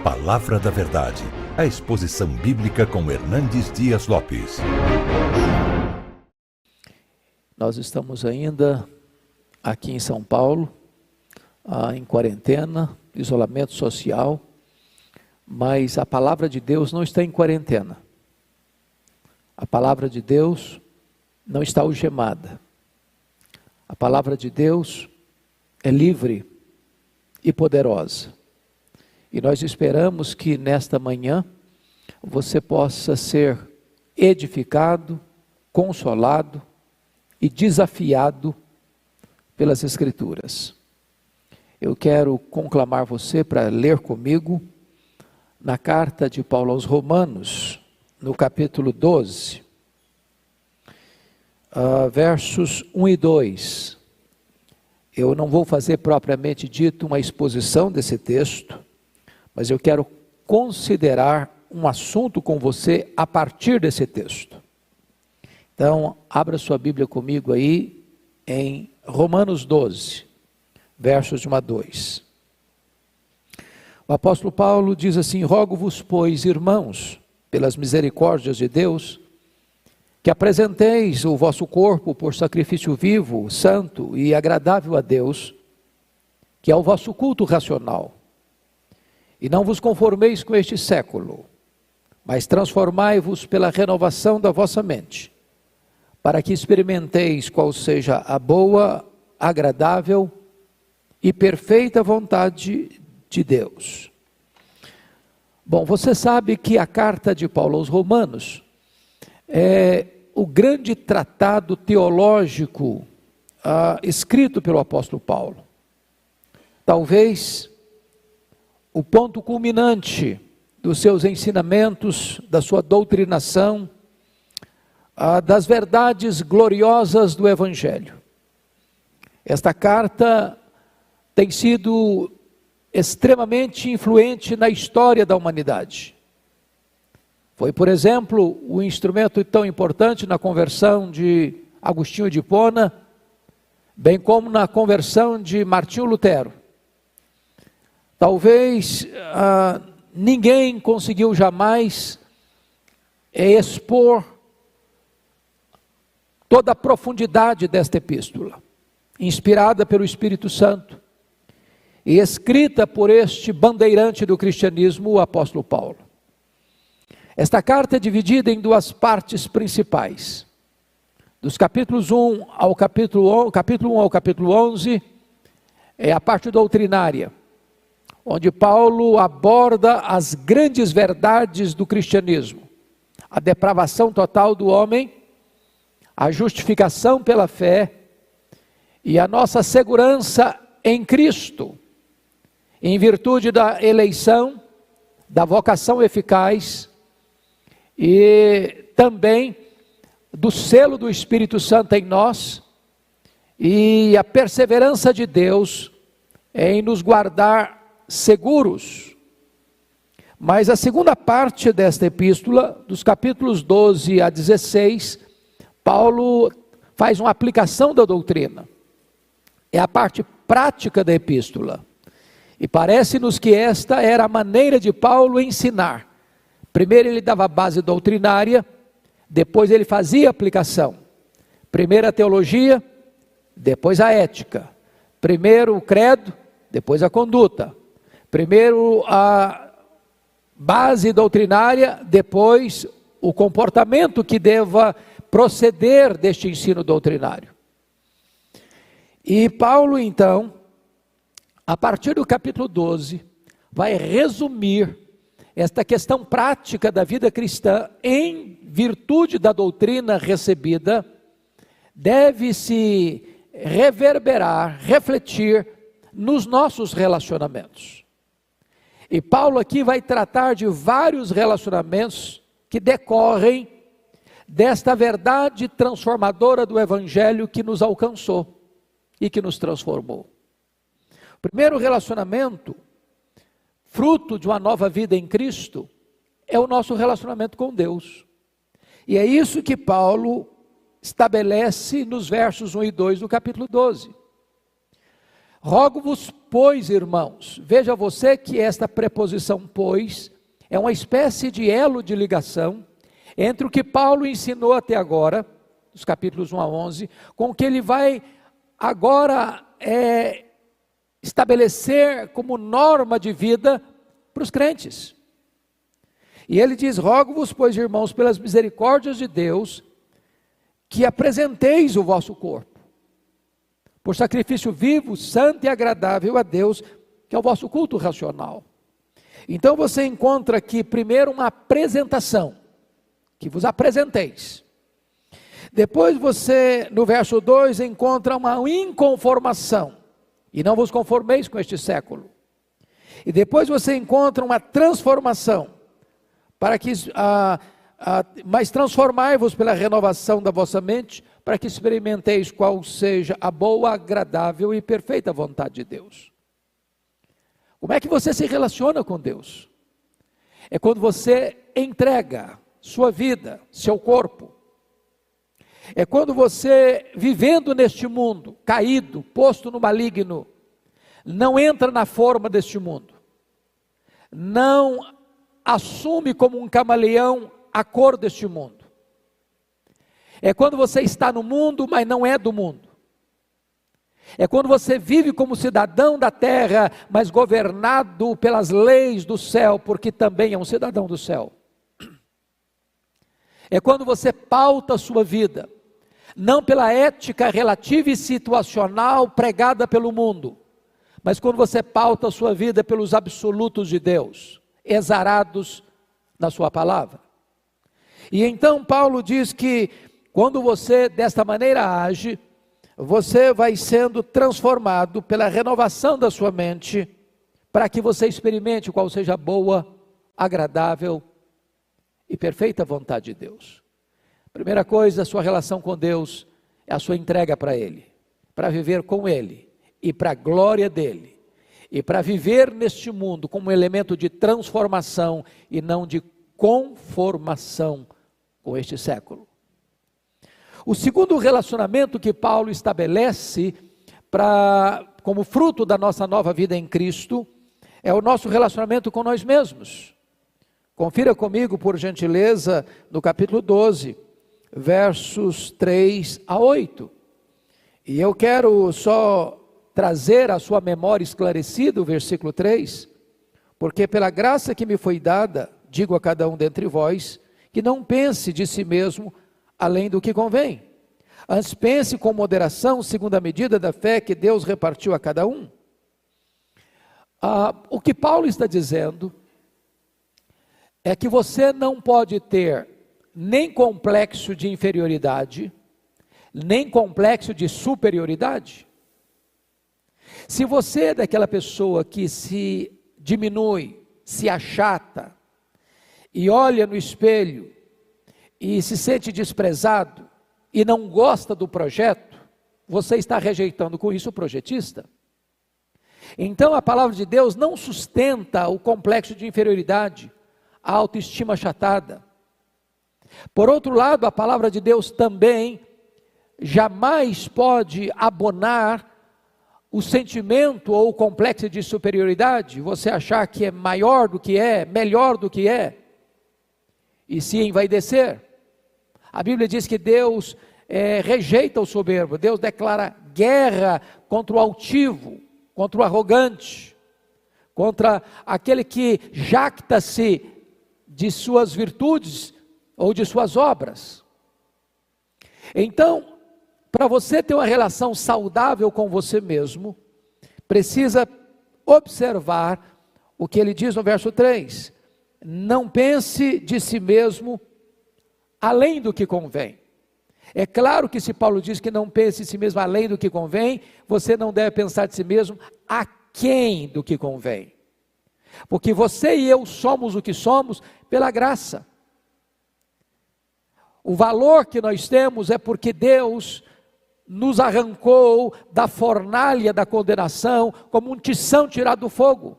Palavra da Verdade, a exposição bíblica com Hernandes Dias Lopes. Nós estamos ainda aqui em São Paulo, em quarentena, isolamento social, mas a palavra de Deus não está em quarentena. A palavra de Deus não está algemada. A palavra de Deus é livre e poderosa. E nós esperamos que nesta manhã você possa ser edificado, consolado e desafiado pelas Escrituras. Eu quero conclamar você para ler comigo na carta de Paulo aos Romanos, no capítulo 12, versos 1 e 2. Eu não vou fazer propriamente dito uma exposição desse texto, mas eu quero considerar um assunto com você a partir desse texto. Então, abra sua Bíblia comigo aí em Romanos 12, versos de 1 a 2. O apóstolo Paulo diz assim: rogo-vos, pois, irmãos, pelas misericórdias de Deus, que apresenteis o vosso corpo por sacrifício vivo, santo e agradável a Deus, que é o vosso culto racional. E não vos conformeis com este século, mas transformai-vos pela renovação da vossa mente, para que experimenteis qual seja a boa, agradável e perfeita vontade de Deus. Bom, você sabe que a carta de Paulo aos Romanos é o grande tratado teológico escrito pelo apóstolo Paulo. Talvez o ponto culminante dos seus ensinamentos, da sua doutrinação, das verdades gloriosas do Evangelho. Esta carta tem sido extremamente influente na história da humanidade. Foi, por exemplo, um instrumento tão importante na conversão de Agostinho de Hipona, bem como na conversão de Martinho Lutero. Talvez ninguém conseguiu jamais expor toda a profundidade desta epístola, inspirada pelo Espírito Santo e escrita por este bandeirante do cristianismo, o apóstolo Paulo. Esta carta é dividida em duas partes principais. Dos capítulos 1 ao capítulo 11, é a parte doutrinária, onde Paulo aborda as grandes verdades do cristianismo: a depravação total do homem, a justificação pela fé e a nossa segurança em Cristo, em virtude da eleição, da vocação eficaz e também do selo do Espírito Santo em nós e a perseverança de Deus em nos guardar seguros. Mas a segunda parte desta epístola, dos capítulos 12 a 16, Paulo faz uma aplicação da doutrina. É a parte prática da epístola. E parece-nos que esta era a maneira de Paulo ensinar. Primeiro ele dava a base doutrinária, depois ele fazia a aplicação. Primeiro a teologia, depois a ética. Primeiro o credo, depois a conduta. Primeiro a base doutrinária, depois o comportamento que deva proceder deste ensino doutrinário. E Paulo, então, a partir do capítulo 12, vai resumir esta questão prática da vida cristã em virtude da doutrina recebida, deve se reverberar, refletir nos nossos relacionamentos. E Paulo aqui vai tratar de vários relacionamentos que decorrem desta verdade transformadora do Evangelho que nos alcançou e que nos transformou. O primeiro relacionamento, fruto de uma nova vida em Cristo, é o nosso relacionamento com Deus. E é isso que Paulo estabelece nos versos 1 e 2 do capítulo 12. Rogo-vos, pois, irmãos, veja você que esta preposição pois é uma espécie de elo de ligação entre o que Paulo ensinou até agora, dos capítulos 1 a 11, com o que ele vai agora estabelecer como norma de vida para os crentes. E ele diz: rogo-vos, pois, irmãos, pelas misericórdias de Deus, que apresenteis o vosso corpo por sacrifício vivo, santo e agradável a Deus, que é o vosso culto racional. Então você encontra aqui primeiro uma apresentação, que vos apresenteis. Depois você, no verso 2, encontra uma inconformação, e não vos conformeis com este século. E depois você encontra uma transformação, para que, mas transformai-vos pela renovação da vossa mente, para que experimenteis qual seja a boa, agradável e perfeita vontade de Deus. Como é que você se relaciona com Deus? É quando você entrega sua vida, seu corpo. É quando você, vivendo neste mundo, caído, posto no maligno, não entra na forma deste mundo, não assume como um camaleão a cor deste mundo. É quando você está no mundo, mas não é do mundo. É quando você vive como cidadão da terra, mas governado pelas leis do céu, porque também é um cidadão do céu. É quando você pauta a sua vida, não pela ética relativa e situacional pregada pelo mundo, mas quando você pauta a sua vida pelos absolutos de Deus, exarados na sua palavra. E então Paulo diz que quando você desta maneira age, você vai sendo transformado pela renovação da sua mente, para que você experimente qual seja a boa, agradável e perfeita vontade de Deus. Primeira coisa, a sua relação com Deus é a sua entrega para Ele, para viver com Ele e para a glória dEle, e para viver neste mundo como um elemento de transformação e não de conformação com este século. O segundo relacionamento que Paulo estabelece como fruto da nossa nova vida em Cristo é o nosso relacionamento com nós mesmos. Confira comigo, por gentileza, no capítulo 12, versos 3 a 8. E eu quero só trazer à sua memória esclarecida o versículo 3, porque pela graça que me foi dada, digo a cada um dentre vós, que não pense de si mesmo além do que convém. Antes pense com moderação, segundo a medida da fé que Deus repartiu a cada um. O que Paulo está dizendo é que você não pode ter nem complexo de inferioridade, nem complexo de superioridade. Se você é daquela pessoa que se diminui, se achata, e olha no espelho, e se sente desprezado, e não gosta do projeto, você está rejeitando com isso o projetista. Então a palavra de Deus não sustenta o complexo de inferioridade, a autoestima achatada. Por outro lado, a palavra de Deus também jamais pode abonar o sentimento ou o complexo de superioridade, você achar que é maior do que é, melhor do que é, e se envaidecer. A Bíblia diz que Deus rejeita o soberbo, Deus declara guerra contra o altivo, contra o arrogante, contra aquele que jacta-se de suas virtudes ou de suas obras. Então, para você ter uma relação saudável com você mesmo, precisa observar o que ele diz no verso 3. Não pense de si mesmo além do que convém. É claro que se Paulo diz que não pense de si mesmo além do que convém, você não deve pensar de si mesmo aquém do que convém. Porque você e eu somos o que somos pela graça. O valor que nós temos é porque Deus nos arrancou da fornalha da condenação como um tição tirado do fogo.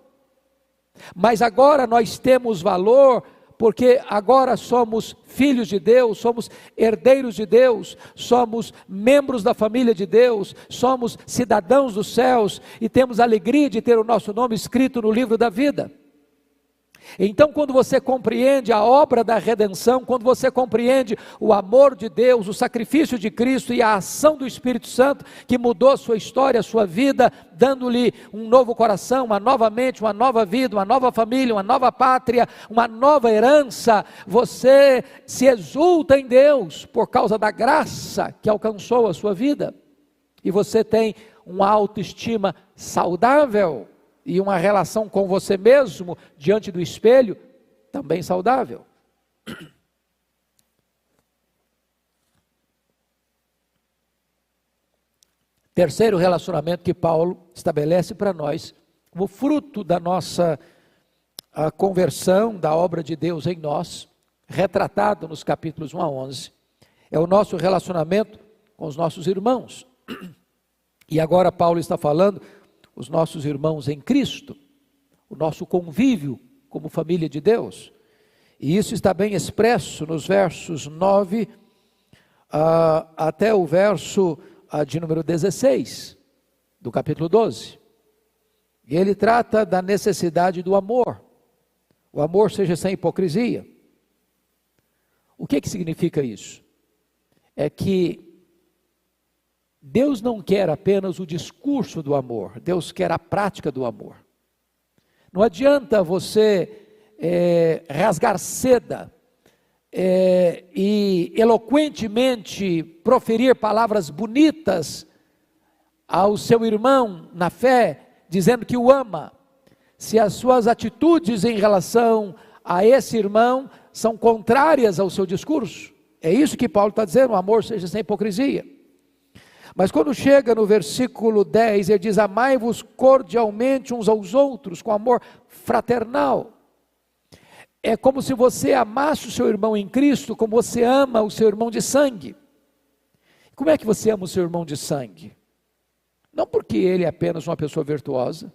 Mas agora nós temos valor porque agora somos filhos de Deus, somos herdeiros de Deus, somos membros da família de Deus, somos cidadãos dos céus e temos a alegria de ter o nosso nome escrito no livro da vida. Então, quando você compreende a obra da redenção, quando você compreende o amor de Deus, o sacrifício de Cristo e a ação do Espírito Santo, que mudou a sua história, a sua vida, dando-lhe um novo coração, uma nova mente, uma nova vida, uma nova família, uma nova pátria, uma nova herança, você se exulta em Deus, por causa da graça que alcançou a sua vida, e você tem uma autoestima saudável, e uma relação com você mesmo, diante do espelho, também saudável. Terceiro relacionamento que Paulo estabelece para nós, como fruto da nossa conversão, da obra de Deus em nós, retratado nos capítulos 1 a 11, é o nosso relacionamento com os nossos irmãos. E agora Paulo está falando os nossos irmãos em Cristo, o nosso convívio como família de Deus. E isso está bem expresso nos versos 9 até o verso de número 16, do capítulo 12. E ele trata da necessidade do amor. O amor seja sem hipocrisia. O que significa isso? É que Deus não quer apenas o discurso do amor, Deus quer a prática do amor. Não adianta você rasgar seda e eloquentemente proferir palavras bonitas ao seu irmão na fé, dizendo que o ama, se as suas atitudes em relação a esse irmão são contrárias ao seu discurso. É isso que Paulo está dizendo, o amor seja sem hipocrisia. Mas quando chega no versículo 10, ele diz: amai-vos cordialmente uns aos outros, com amor fraternal. É como se você amasse o seu irmão em Cristo, como você ama o seu irmão de sangue. Como é que você ama o seu irmão de sangue? Não porque ele é apenas uma pessoa virtuosa.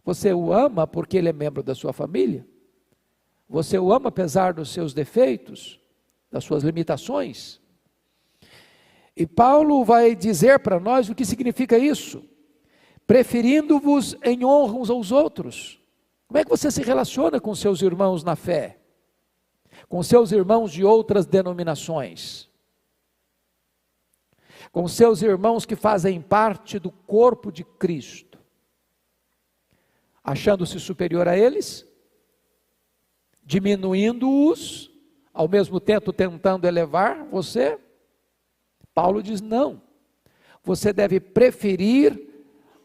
Você o ama porque ele é membro da sua família. Você o ama apesar dos seus defeitos, das suas limitações. E Paulo vai dizer para nós o que significa isso: preferindo-vos em honra uns aos outros. Como é que você se relaciona com seus irmãos na fé? Com seus irmãos de outras denominações? Com seus irmãos que fazem parte do corpo de Cristo? Achando-se superior a eles? Diminuindo-os, ao mesmo tempo tentando elevar você? Paulo diz: não, você deve preferir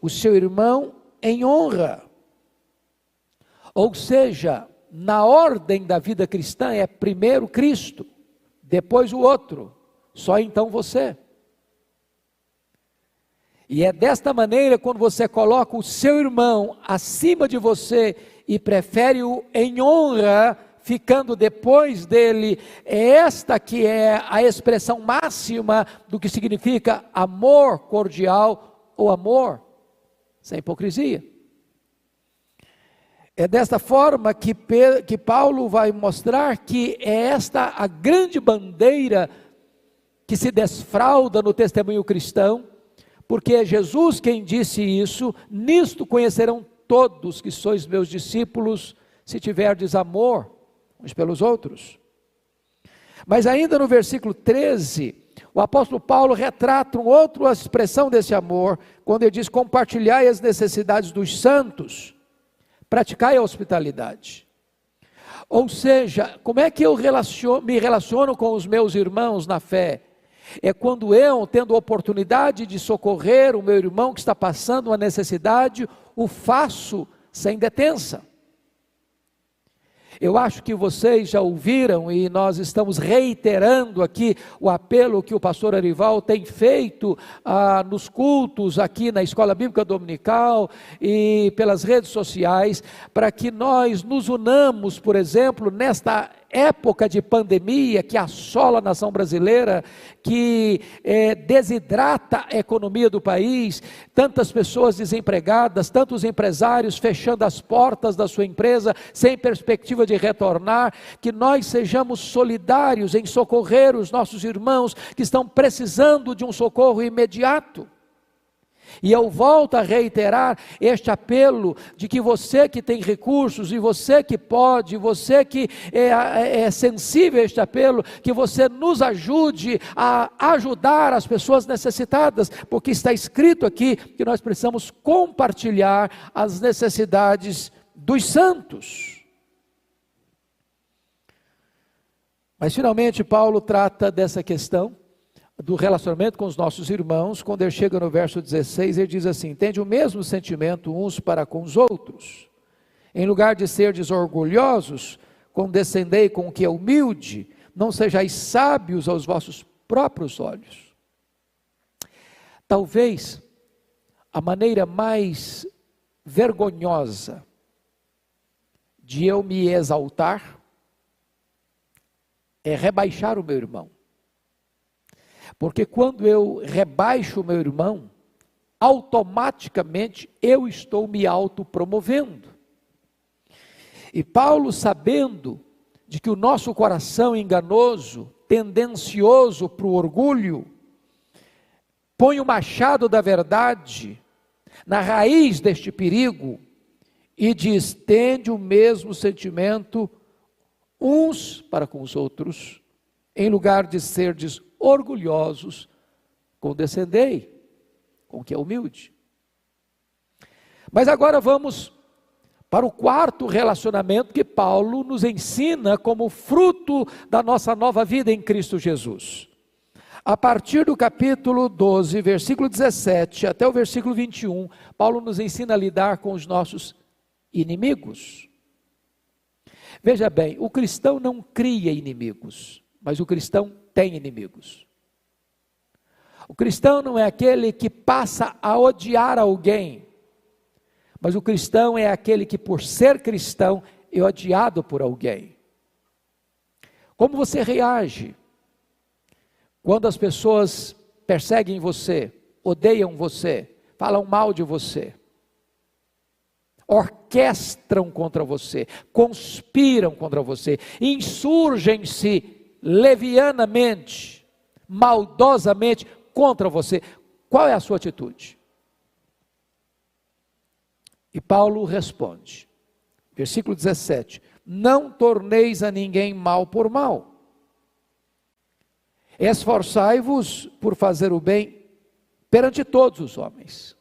o seu irmão em honra. Ou seja, na ordem da vida cristã é primeiro Cristo, depois o outro, só então você. E é desta maneira, quando você coloca o seu irmão acima de você e prefere-o em honra, ficando depois dele, é esta que é a expressão máxima do que significa amor cordial ou amor sem hipocrisia. É desta forma que Paulo vai mostrar que é esta a grande bandeira que se desfralda no testemunho cristão, porque é Jesus quem disse isso: nisto conhecerão todos que sois meus discípulos, se tiverdes amor uns pelos outros. Mas ainda no versículo 13, o apóstolo Paulo retrata uma outra expressão desse amor, quando ele diz: compartilhai as necessidades dos santos, praticai a hospitalidade. Ou seja, como é que eu me relaciono com os meus irmãos na fé? É quando eu, tendo a oportunidade de socorrer o meu irmão que está passando uma necessidade, o faço sem detença. Eu acho que vocês já ouviram, e nós estamos reiterando aqui o apelo que o pastor Arival tem feito nos cultos aqui na Escola Bíblica Dominical e pelas redes sociais, para que nós nos unamos, por exemplo, nesta época de pandemia que assola a nação brasileira, que desidrata a economia do país, tantas pessoas desempregadas, tantos empresários fechando as portas da sua empresa, sem perspectiva de retornar, que nós sejamos solidários em socorrer os nossos irmãos que estão precisando de um socorro imediato. E eu volto a reiterar este apelo de que você que tem recursos, e você que pode, você que é sensível a este apelo, que você nos ajude a ajudar as pessoas necessitadas, porque está escrito aqui que nós precisamos compartilhar as necessidades dos santos. Mas finalmente Paulo trata dessa questão do relacionamento com os nossos irmãos, quando ele chega no verso 16, ele diz assim: tende o mesmo sentimento uns para com os outros, em lugar de serdes orgulhosos, condescendei com o que é humilde, não sejais sábios aos vossos próprios olhos. Talvez a maneira mais vergonhosa de eu me exaltar é rebaixar o meu irmão. Porque quando eu rebaixo o meu irmão, automaticamente eu estou me autopromovendo. E Paulo, sabendo de que o nosso coração enganoso, tendencioso para o orgulho, põe o machado da verdade na raiz deste perigo e diz: tende o mesmo sentimento uns para com os outros, em lugar de serdes orgulhosos, condescendei com o que é humilde. Mas agora vamos para o quarto relacionamento que Paulo nos ensina como fruto da nossa nova vida em Cristo Jesus. A partir do capítulo 12, versículo 17 até o versículo 21, Paulo nos ensina a lidar com os nossos inimigos. Veja bem, o cristão não cria inimigos, mas o cristão tem inimigos. O cristão não é aquele que passa a odiar alguém, mas o cristão é aquele que, por ser cristão, é odiado por alguém. Como você reage quando as pessoas perseguem você, odeiam você, falam mal de você, orquestram contra você, conspiram contra você, insurgem-se levianamente, maldosamente contra você? Qual é a sua atitude? E Paulo responde, versículo 17: não torneis a ninguém mal por mal, esforçai-vos por fazer o bem perante todos os homens.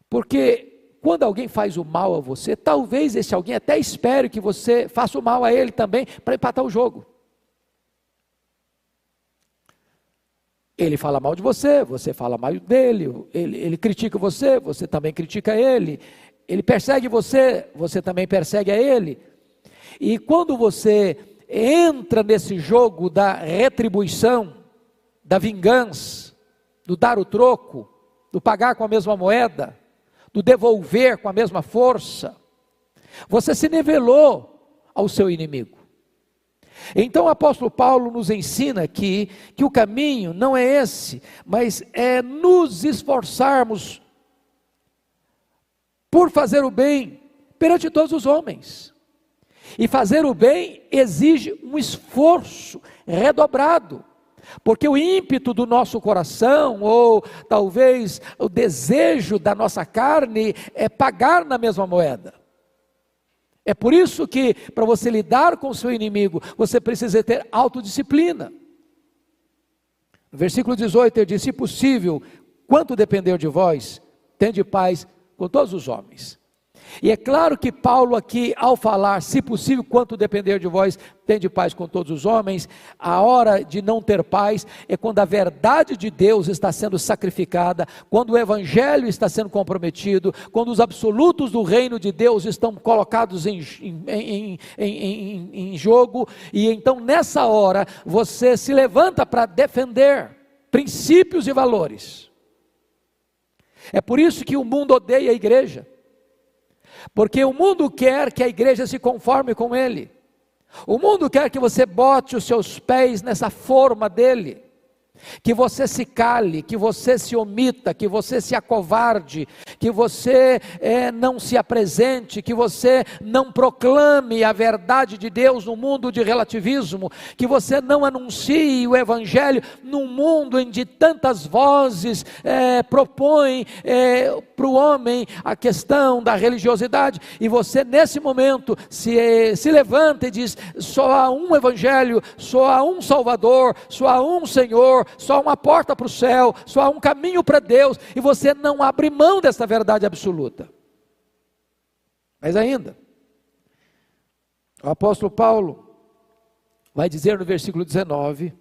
Porque quando alguém faz o mal a você, talvez esse alguém até espere que você faça o mal a ele também, para empatar o jogo. Ele fala mal de você, você fala mal dele, ele critica você, você também critica ele, ele persegue você, você também persegue a ele. E quando você entra nesse jogo da retribuição, da vingança, do dar o troco, do pagar com a mesma moeda, do devolver com a mesma força, você se nivelou ao seu inimigo. Então o apóstolo Paulo nos ensina aqui que o caminho não é esse, mas é nos esforçarmos por fazer o bem perante todos os homens. E fazer o bem exige um esforço redobrado, porque o ímpeto do nosso coração, ou talvez o desejo da nossa carne, é pagar na mesma moeda. É por isso que, para você lidar com o seu inimigo, você precisa ter autodisciplina. No versículo 18 ele diz: se possível, quanto depender de vós, tende paz com todos os homens. E é claro que Paulo aqui, ao falar, se possível, quanto depender de vós, tende paz com todos os homens, a hora de não ter paz é quando a verdade de Deus está sendo sacrificada, quando o evangelho está sendo comprometido, quando os absolutos do reino de Deus estão colocados em jogo, e então nessa hora, você se levanta para defender princípios e valores. É por isso que o mundo odeia a igreja. Porque o mundo quer que a igreja se conforme com ele. O mundo quer que você bote os seus pés nessa forma dele, que você se cale, que você se omita, que você se acovarde, que você não se apresente, que você não proclame a verdade de Deus no mundo de relativismo, que você não anuncie o Evangelho num mundo em que tantas vozes propõem para o homem a questão da religiosidade, e você nesse momento se levanta e diz: só há um Evangelho, só há um Salvador, só há um Senhor, só há uma porta para o céu, só há um caminho para Deus, e você não abre mão dessa verdade absoluta. Mas ainda, o apóstolo Paulo vai dizer no versículo 19: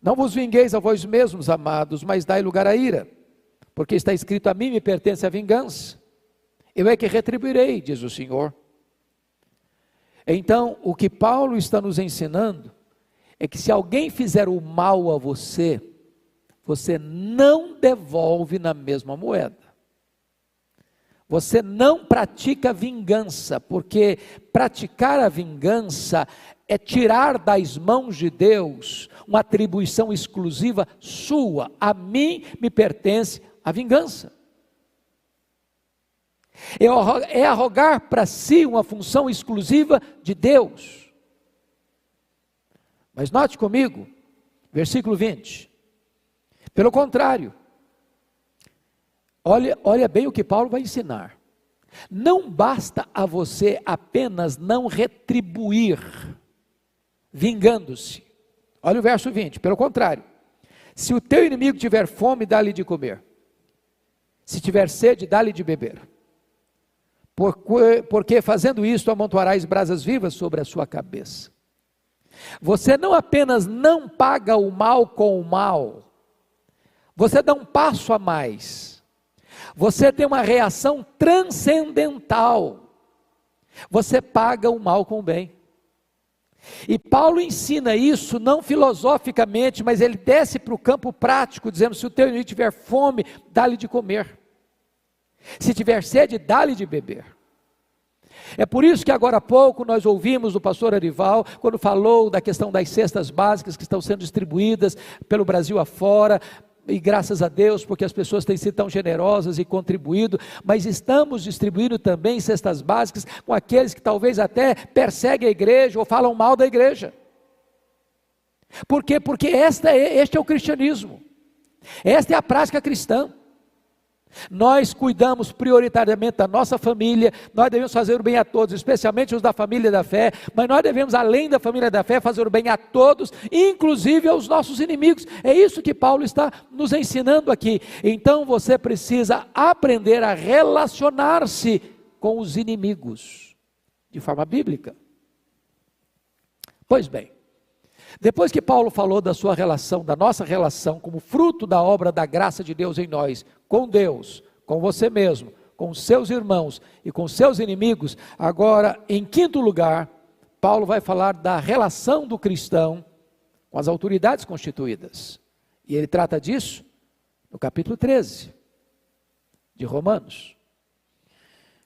não vos vingueis a vós mesmos, amados, mas dai lugar à ira, porque está escrito: a mim me pertence a vingança, eu é que retribuirei, diz o Senhor. Então, o que Paulo está nos ensinando é que se alguém fizer o mal a você, você não devolve na mesma moeda. Você não pratica vingança, porque praticar a vingança é tirar das mãos de Deus uma atribuição exclusiva sua. A mim me pertence a vingança. É arrogar para si uma função exclusiva de Deus. Mas note comigo, versículo 20. Pelo contrário, olha bem o que Paulo vai ensinar. Não basta a você apenas não retribuir, vingando-se. Olha o verso 20, pelo contrário. Se o teu inimigo tiver fome, dá-lhe de comer. Se tiver sede, dá-lhe de beber. Porque fazendo isto, amontoarás brasas vivas sobre a sua cabeça. Você não apenas não paga o mal com o mal, você dá um passo a mais. Você tem uma reação transcendental. Você paga o mal com o bem. E Paulo ensina isso não filosoficamente, mas ele desce para o campo prático, dizendo: se o teu inimigo tiver fome, dá-lhe de comer. Se tiver sede, dá-lhe de beber. É por isso que agora há pouco nós ouvimos do pastor Arival, quando falou da questão das cestas básicas que estão sendo distribuídas pelo Brasil afora, e graças a Deus, porque as pessoas têm sido tão generosas e contribuído, mas estamos distribuindo também cestas básicas com aqueles que talvez até perseguem a igreja ou falam mal da igreja. Por quê? Porque este é o cristianismo, esta é a prática cristã. Nós cuidamos prioritariamente da nossa família, nós devemos fazer o bem a todos, especialmente os da família da fé, mas nós devemos, além da família da fé, fazer o bem a todos, inclusive aos nossos inimigos. É isso que Paulo está nos ensinando aqui. Então você precisa aprender a relacionar-se com os inimigos, de forma bíblica. Pois bem, depois que Paulo falou da sua relação, da nossa relação, como fruto da obra da graça de Deus em nós, com Deus, com você mesmo, com seus irmãos e com seus inimigos, agora, em quinto lugar, Paulo vai falar da relação do cristão com as autoridades constituídas. E ele trata disso no capítulo 13 de Romanos.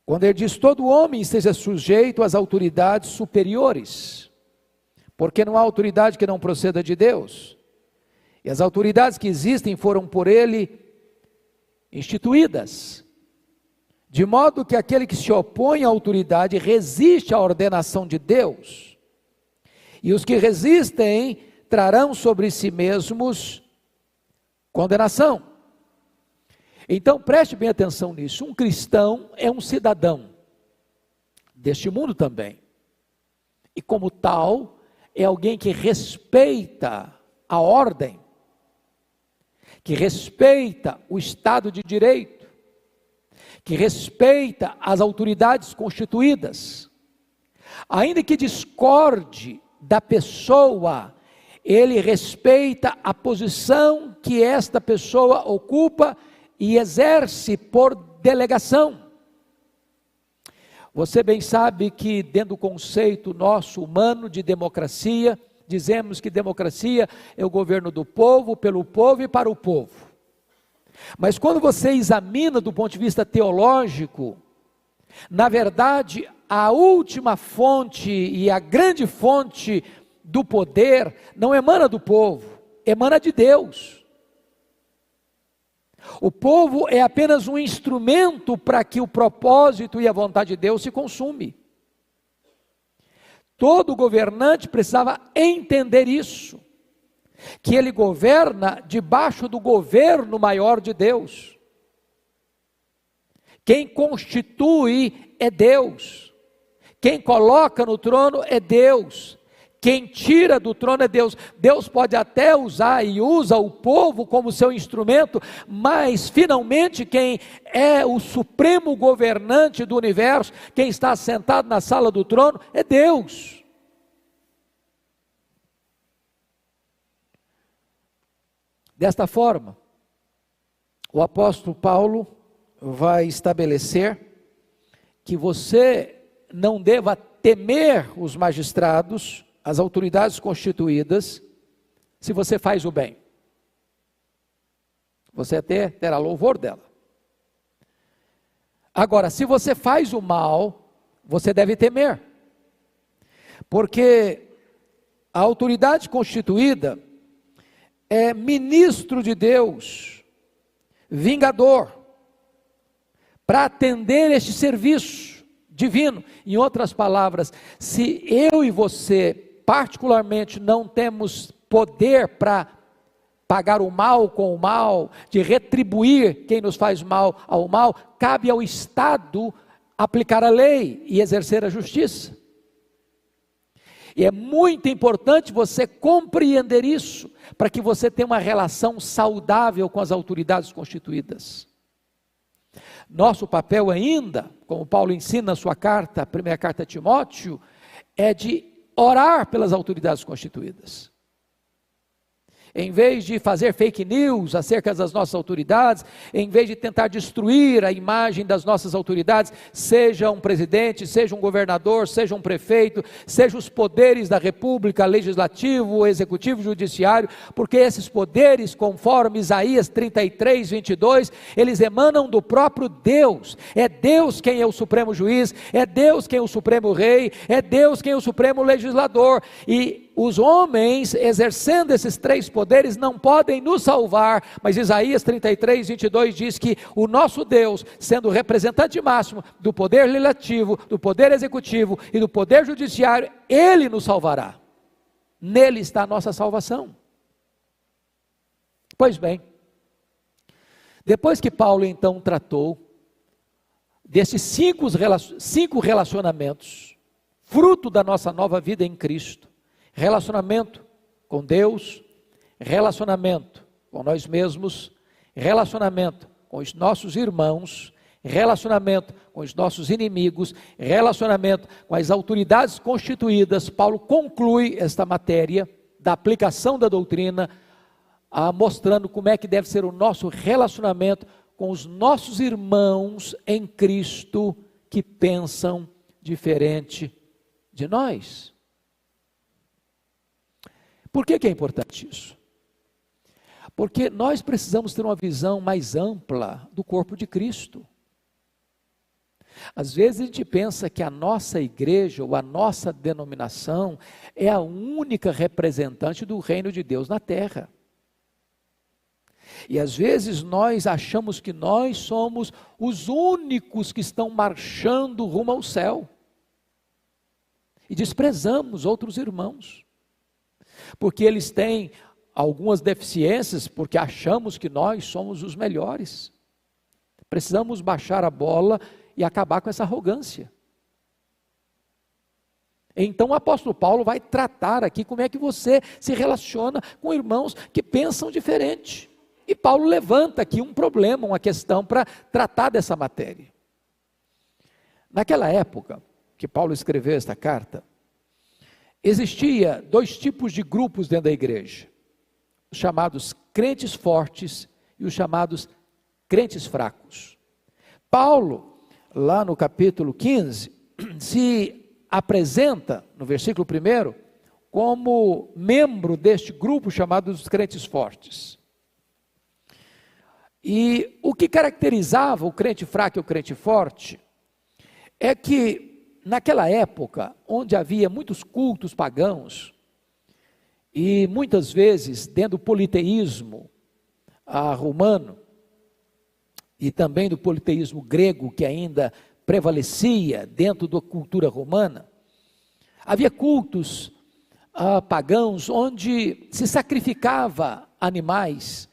Quando ele diz: todo homem esteja sujeito às autoridades superiores, porque não há autoridade que não proceda de Deus, e as autoridades que existem foram por ele instituídas, de modo que aquele que se opõe à autoridade resiste à ordenação de Deus, e os que resistem trarão sobre si mesmos condenação. Então preste bem atenção nisso. Um cristão é um cidadão deste mundo também, e como tal, é alguém que respeita a ordem, que respeita o Estado de Direito, que respeita as autoridades constituídas. Ainda que discorde da pessoa, ele respeita a posição que esta pessoa ocupa e exerce por delegação. Você bem sabe que dentro do conceito nosso humano de democracia, dizemos que democracia é o governo do povo, pelo povo e para o povo. Mas quando você examina do ponto de vista teológico, na verdade, a última fonte e a grande fonte do poder não emana do povo, emana de Deus. O povo é apenas um instrumento para que o propósito e a vontade de Deus se consume. Todo governante precisava entender isso, que ele governa debaixo do governo maior de Deus. Quem constitui é Deus, quem coloca no trono é Deus, quem tira do trono é Deus. Deus pode até usar e usa o povo como seu instrumento, mas finalmente quem é o supremo governante do universo, quem está sentado na sala do trono é Deus. Desta forma, o apóstolo Paulo vai estabelecer que você não deva temer os magistrados, as autoridades constituídas, se você faz o bem. Você até terá louvor dela. Agora, se você faz o mal, você deve temer, porque a autoridade constituída é ministro de Deus, vingador, para atender este serviço divino. Em outras palavras, se eu e você particularmente não temos poder para pagar o mal com o mal, de retribuir quem nos faz mal ao mal, cabe ao Estado aplicar a lei e exercer a justiça. E é muito importante você compreender isso, para que você tenha uma relação saudável com as autoridades constituídas. Nosso papel ainda, como Paulo ensina na sua carta, a primeira carta a Timóteo, é de orar pelas autoridades constituídas. Em vez de fazer fake news acerca das nossas autoridades, em vez de tentar destruir a imagem das nossas autoridades, seja um presidente, seja um governador, seja um prefeito, seja os poderes da república, legislativo, executivo, judiciário, porque esses poderes, conforme Isaías 33, 22, eles emanam do próprio Deus. É Deus quem é o supremo juiz, é Deus quem é o supremo rei, é Deus quem é o supremo legislador, e os homens exercendo esses três poderes não podem nos salvar, mas Isaías 33, 22 diz que o nosso Deus, sendo o representante máximo do poder legislativo, do poder executivo e do poder judiciário, Ele nos salvará. Nele está a nossa salvação. Pois bem, depois que Paulo então tratou desses cinco relacionamentos, fruto da nossa nova vida em Cristo, relacionamento com Deus, relacionamento com nós mesmos, relacionamento com os nossos irmãos, relacionamento com os nossos inimigos, relacionamento com as autoridades constituídas. Paulo conclui esta matéria da aplicação da doutrina, mostrando como é que deve ser o nosso relacionamento com os nossos irmãos em Cristo que pensam diferente de nós. Por que é importante isso? Porque nós precisamos ter uma visão mais ampla do corpo de Cristo. Às vezes a gente pensa que a nossa igreja ou a nossa denominação é a única representante do reino de Deus na terra. E às vezes nós achamos que nós somos os únicos que estão marchando rumo ao céu. E desprezamos outros irmãos, porque eles têm algumas deficiências, porque achamos que nós somos os melhores. Precisamos baixar a bola e acabar com essa arrogância. Então o apóstolo Paulo vai tratar aqui como é que você se relaciona com irmãos que pensam diferente. E Paulo levanta aqui um problema, uma questão para tratar dessa matéria. Naquela época que Paulo escreveu esta carta, existia dois tipos de grupos dentro da igreja: os chamados crentes fortes e os chamados crentes fracos. Paulo, lá no capítulo 15, se apresenta, no versículo 1, como membro deste grupo chamado dos crentes fortes. E o que caracterizava o crente fraco e o crente forte é que naquela época, onde havia muitos cultos pagãos, e muitas vezes dentro do politeísmo romano, e também do politeísmo grego, que ainda prevalecia dentro da cultura romana, havia cultos pagãos onde se sacrificava animais,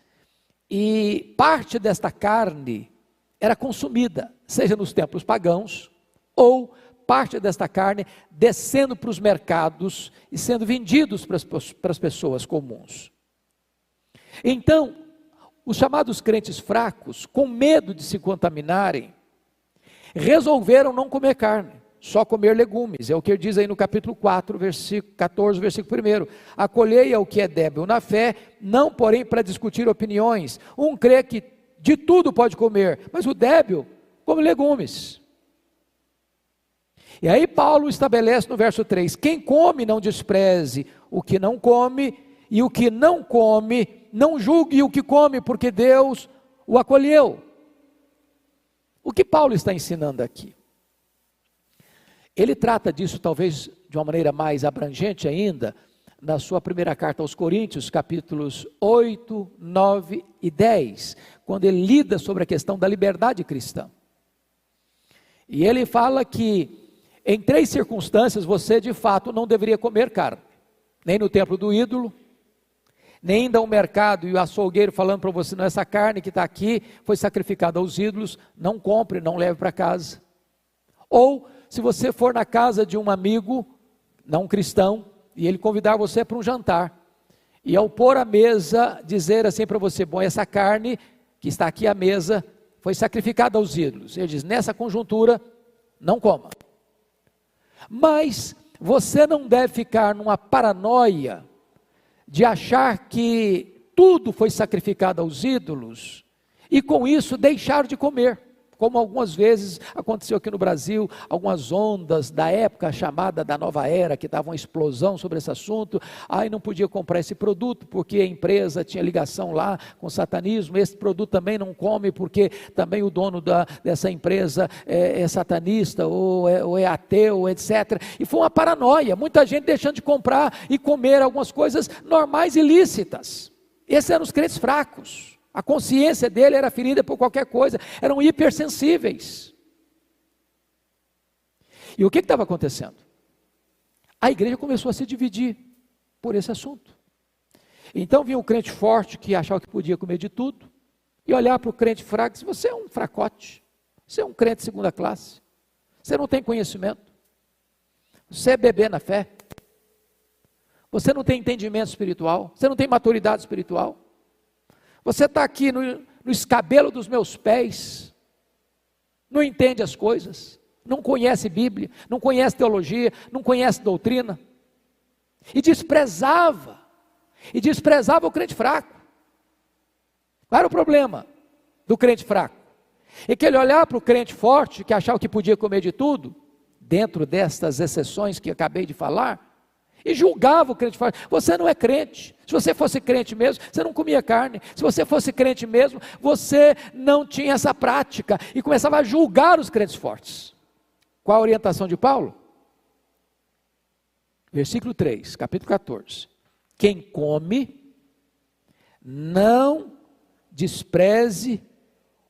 e parte desta carne era consumida, seja nos templos pagãos, ou parte desta carne descendo para os mercados e sendo vendidos para as pessoas comuns. Então, os chamados crentes fracos, com medo de se contaminarem, resolveram não comer carne, só comer legumes. É o que ele diz aí no capítulo 4, versículo 14, versículo 1. Acolhei ao que é débil na fé, não porém para discutir opiniões. Um crê que de tudo pode comer, mas o débil come legumes. E aí Paulo estabelece no verso 3, quem come não despreze o que não come, e o que não come, não julgue o que come, porque Deus o acolheu. O que Paulo está ensinando aqui? Ele trata disso talvez de uma maneira mais abrangente ainda, na sua primeira carta aos Coríntios, capítulos 8, 9 e 10, quando ele lida sobre a questão da liberdade cristã. E ele fala que em 3 circunstâncias você de fato não deveria comer carne, nem no templo do ídolo, nem ainda ao mercado e o açougueiro falando para você, não, essa carne que está aqui foi sacrificada aos ídolos, não compre, não leve para casa. Ou se você for na casa de um amigo, não cristão, e ele convidar você para um jantar, e ao pôr a mesa, dizer assim para você, bom, essa carne que está aqui à mesa, foi sacrificada aos ídolos. Ele diz, nessa conjuntura, não coma. Mas você não deve ficar numa paranoia de achar que tudo foi sacrificado aos ídolos, e com isso deixar de comer, como algumas vezes aconteceu aqui no Brasil, algumas ondas da época chamada da nova era, que dava uma explosão sobre esse assunto, não podia comprar esse produto, porque a empresa tinha ligação lá com o satanismo, esse produto também não come, porque também o dono dessa empresa é satanista, ou é ateu, etc. E foi uma paranoia, muita gente deixando de comprar e comer algumas coisas normais e lícitas. Esses eram os crentes fracos. A consciência dele era ferida por qualquer coisa, eram hipersensíveis. E o que estava acontecendo? A igreja começou a se dividir por esse assunto. Então vinha um crente forte que achava que podia comer de tudo, e olhar para o crente fraco e dizer, você é um fracote, você é um crente de segunda classe, você não tem conhecimento, você é bebê na fé, você não tem entendimento espiritual, você não tem maturidade espiritual. Você está aqui no escabelo dos meus pés, não entende as coisas, não conhece Bíblia, não conhece teologia, não conhece doutrina, e desprezava o crente fraco. Qual era o problema do crente fraco? É que ele olhava para o crente forte, que achava que podia comer de tudo, dentro destas exceções que acabei de falar, e julgava o crente forte. Você não é crente. Se você fosse crente mesmo, você não comia carne. Se você fosse crente mesmo, você não tinha essa prática. E começava a julgar os crentes fortes. Qual a orientação de Paulo? Versículo 3, capítulo 14. Quem come, não despreze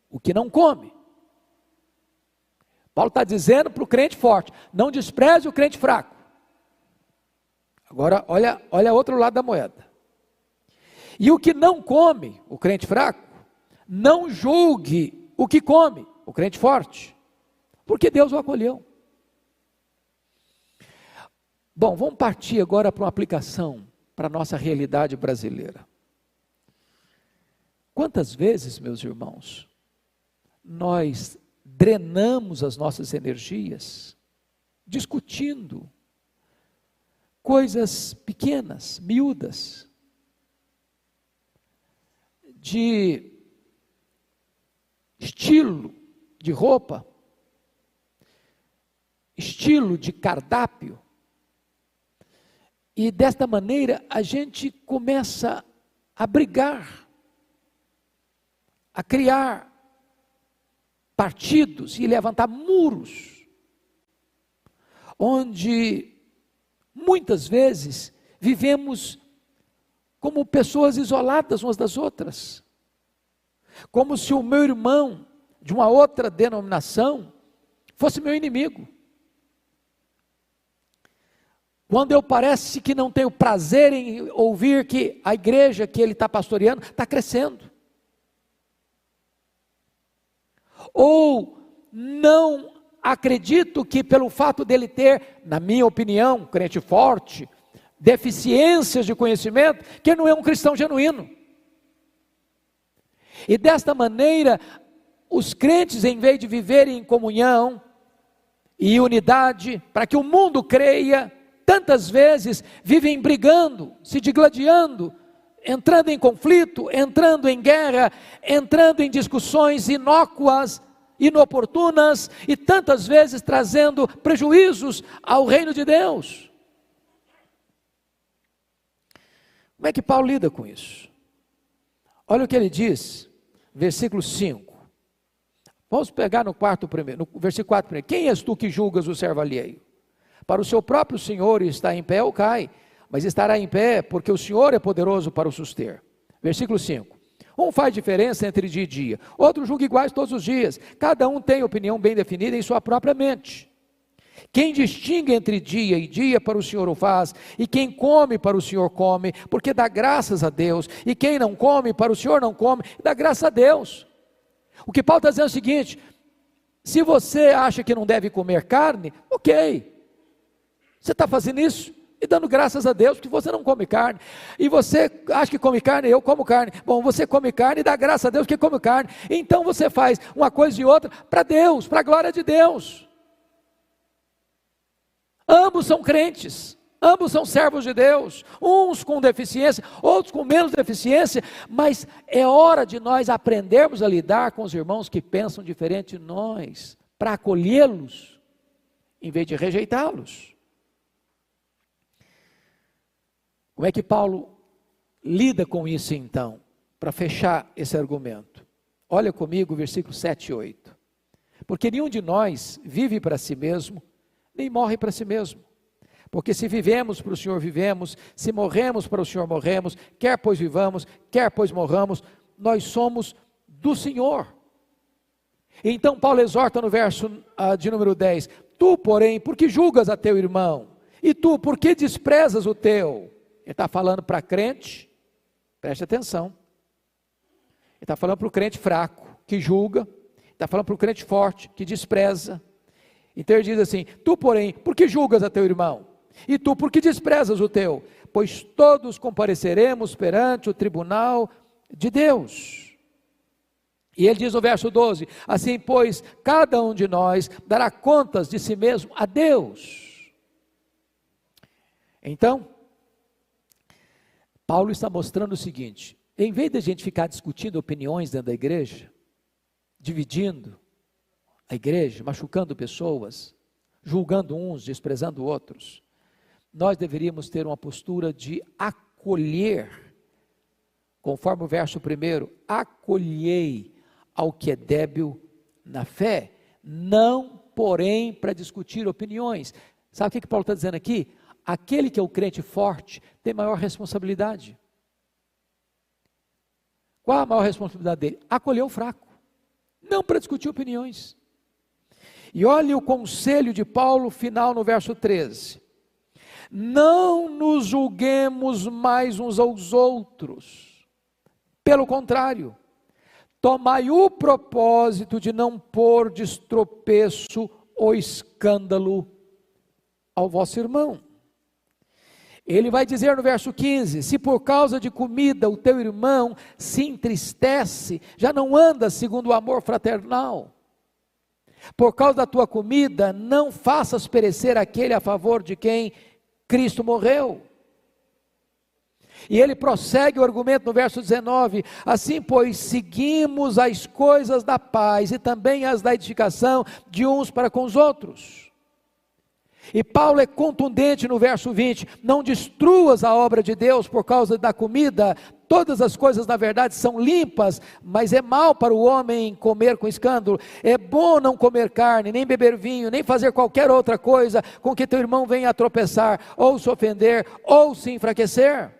o que não come. Paulo está dizendo para o crente forte, não despreze o crente fraco. Agora, olha outro lado da moeda. E o que não come, o crente fraco, não julgue o que come, o crente forte, porque Deus o acolheu. Bom, vamos partir agora para uma aplicação para a nossa realidade brasileira. Quantas vezes, meus irmãos, nós drenamos as nossas energias discutindo coisas pequenas, miúdas, de estilo de roupa, estilo de cardápio, e desta maneira a gente começa a brigar, a criar partidos e levantar muros, onde muitas vezes vivemos como pessoas isoladas umas das outras, como se o meu irmão de uma outra denominação fosse meu inimigo. Quando eu parece que não tenho prazer em ouvir que a igreja que ele está pastoreando está crescendo. Ou não acredito que pelo fato dele ter, na minha opinião, crente forte, deficiências de conhecimento, que ele não é um cristão genuíno. E desta maneira, os crentes, em vez de viverem em comunhão e unidade, para que o mundo creia, tantas vezes vivem brigando, se digladiando, entrando em conflito, entrando em guerra, entrando em discussões inócuas, inoportunas e tantas vezes trazendo prejuízos ao reino de Deus. Como é que Paulo lida com isso? Olha o que ele diz, versículo 5. Vamos pegar no versículo 4 primeiro. Quem és tu que julgas o servo alheio? Para o seu próprio Senhor está em pé ou cai, mas estará em pé porque o Senhor é poderoso para o suster. Versículo 5. Um faz diferença entre dia e dia, outro julga iguais todos os dias. Cada um tem opinião bem definida em sua própria mente. Quem distingue entre dia e dia para o Senhor o faz, e quem come para o Senhor come, porque dá graças a Deus, e quem não come para o Senhor não come, dá graças a Deus. O que Paulo está dizendo é o seguinte: se você acha que não deve comer carne, ok, você está fazendo isso e dando graças a Deus, porque você não come carne, e você acha que come carne, eu como carne, bom, você come carne e dá graças a Deus que come carne, então você faz uma coisa e outra para Deus, para a glória de Deus. Ambos são crentes, ambos são servos de Deus, uns com deficiência, outros com menos deficiência, mas é hora de nós aprendermos a lidar com os irmãos que pensam diferente de nós, para acolhê-los, em vez de rejeitá-los. Como é que Paulo lida com isso então, para fechar esse argumento? Olha comigo, versículos 7 e 8. Porque nenhum de nós vive para si mesmo, nem morre para si mesmo. Porque se vivemos para o Senhor vivemos, se morremos para o Senhor morremos, quer pois vivamos, quer pois morramos, nós somos do Senhor. Então Paulo exorta no verso de número 10, tu porém, por que julgas a teu irmão? E tu, por que desprezas o teu? Ele está falando para crente, preste atenção, ele está falando para o crente fraco, que julga, está falando para o crente forte, que despreza. Então ele diz assim, tu porém, por que julgas a teu irmão? E tu, por que desprezas o teu? Pois todos compareceremos perante o tribunal de Deus. E ele diz no verso 12, assim pois, cada um de nós dará contas de si mesmo a Deus. Então, Paulo está mostrando o seguinte, em vez de a gente ficar discutindo opiniões dentro da igreja, dividindo a igreja, machucando pessoas, julgando uns, desprezando outros, nós deveríamos ter uma postura de acolher, conforme o verso 1, acolhei ao que é débil na fé, não porém para discutir opiniões. Sabe o que Paulo está dizendo aqui? Aquele que é o crente forte tem maior responsabilidade. Qual a maior responsabilidade dele? Acolher o fraco, não para discutir opiniões. E olhe o conselho de Paulo final no verso 13. Não nos julguemos mais uns aos outros, pelo contrário, tomai o propósito de não pôr de tropeço ou escândalo ao vosso irmão. Ele vai dizer no verso 15, se por causa de comida o teu irmão se entristece, já não anda segundo o amor fraternal. Por causa da tua comida, não faças perecer aquele a favor de quem Cristo morreu. E ele prossegue o argumento no verso 19, assim pois seguimos as coisas da paz e também as da edificação de uns para com os outros. E Paulo é contundente no verso 20, não destruas a obra de Deus por causa da comida, Todas as coisas, na verdade, são limpas, mas é mal para o homem comer com escândalo. É bom não comer carne, nem beber vinho, nem fazer qualquer outra coisa com que teu irmão venha a tropeçar, ou se ofender, ou se enfraquecer.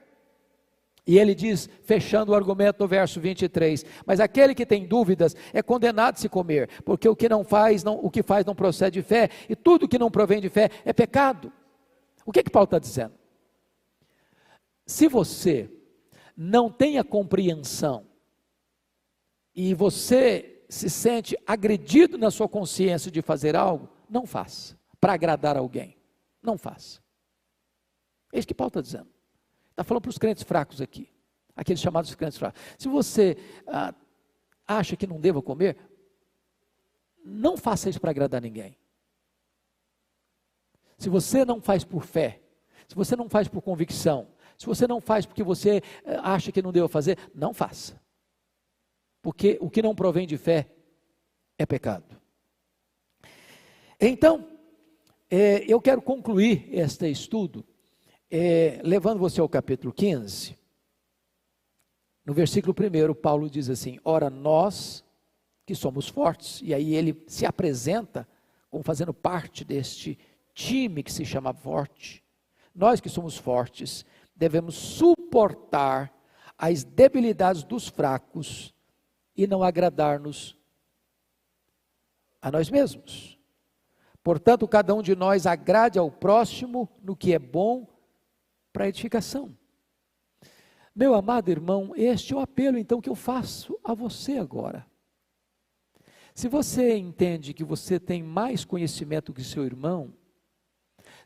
E ele diz, fechando o argumento no verso 23, mas aquele que tem dúvidas é condenado a se comer, porque o que faz não procede de fé, e tudo que não provém de fé é pecado. O que Paulo está dizendo? Se você não tem a compreensão, e você se sente agredido na sua consciência de fazer algo, não faça, para agradar alguém, não faça. É isso que Paulo está dizendo. Está falando para os crentes fracos aqui, aqueles chamados crentes fracos. Se você acha que não deva comer, não faça isso para agradar ninguém. Se você não faz por fé, se você não faz por convicção, se você não faz porque você acha que não deva fazer, não faça. Porque o que não provém de fé é pecado. Então, eu quero concluir este estudo, levando você ao capítulo 15. No versículo 1, Paulo diz assim, ora nós que somos fortes, e aí ele se apresenta como fazendo parte deste time que se chama forte. Nós que somos fortes, devemos suportar as debilidades dos fracos e não agradar-nos a nós mesmos. Portanto, cada um de nós agrade ao próximo no que é bom para a edificação. Meu amado irmão, este é o apelo então que eu faço a você agora. Se você entende que você tem mais conhecimento que seu irmão,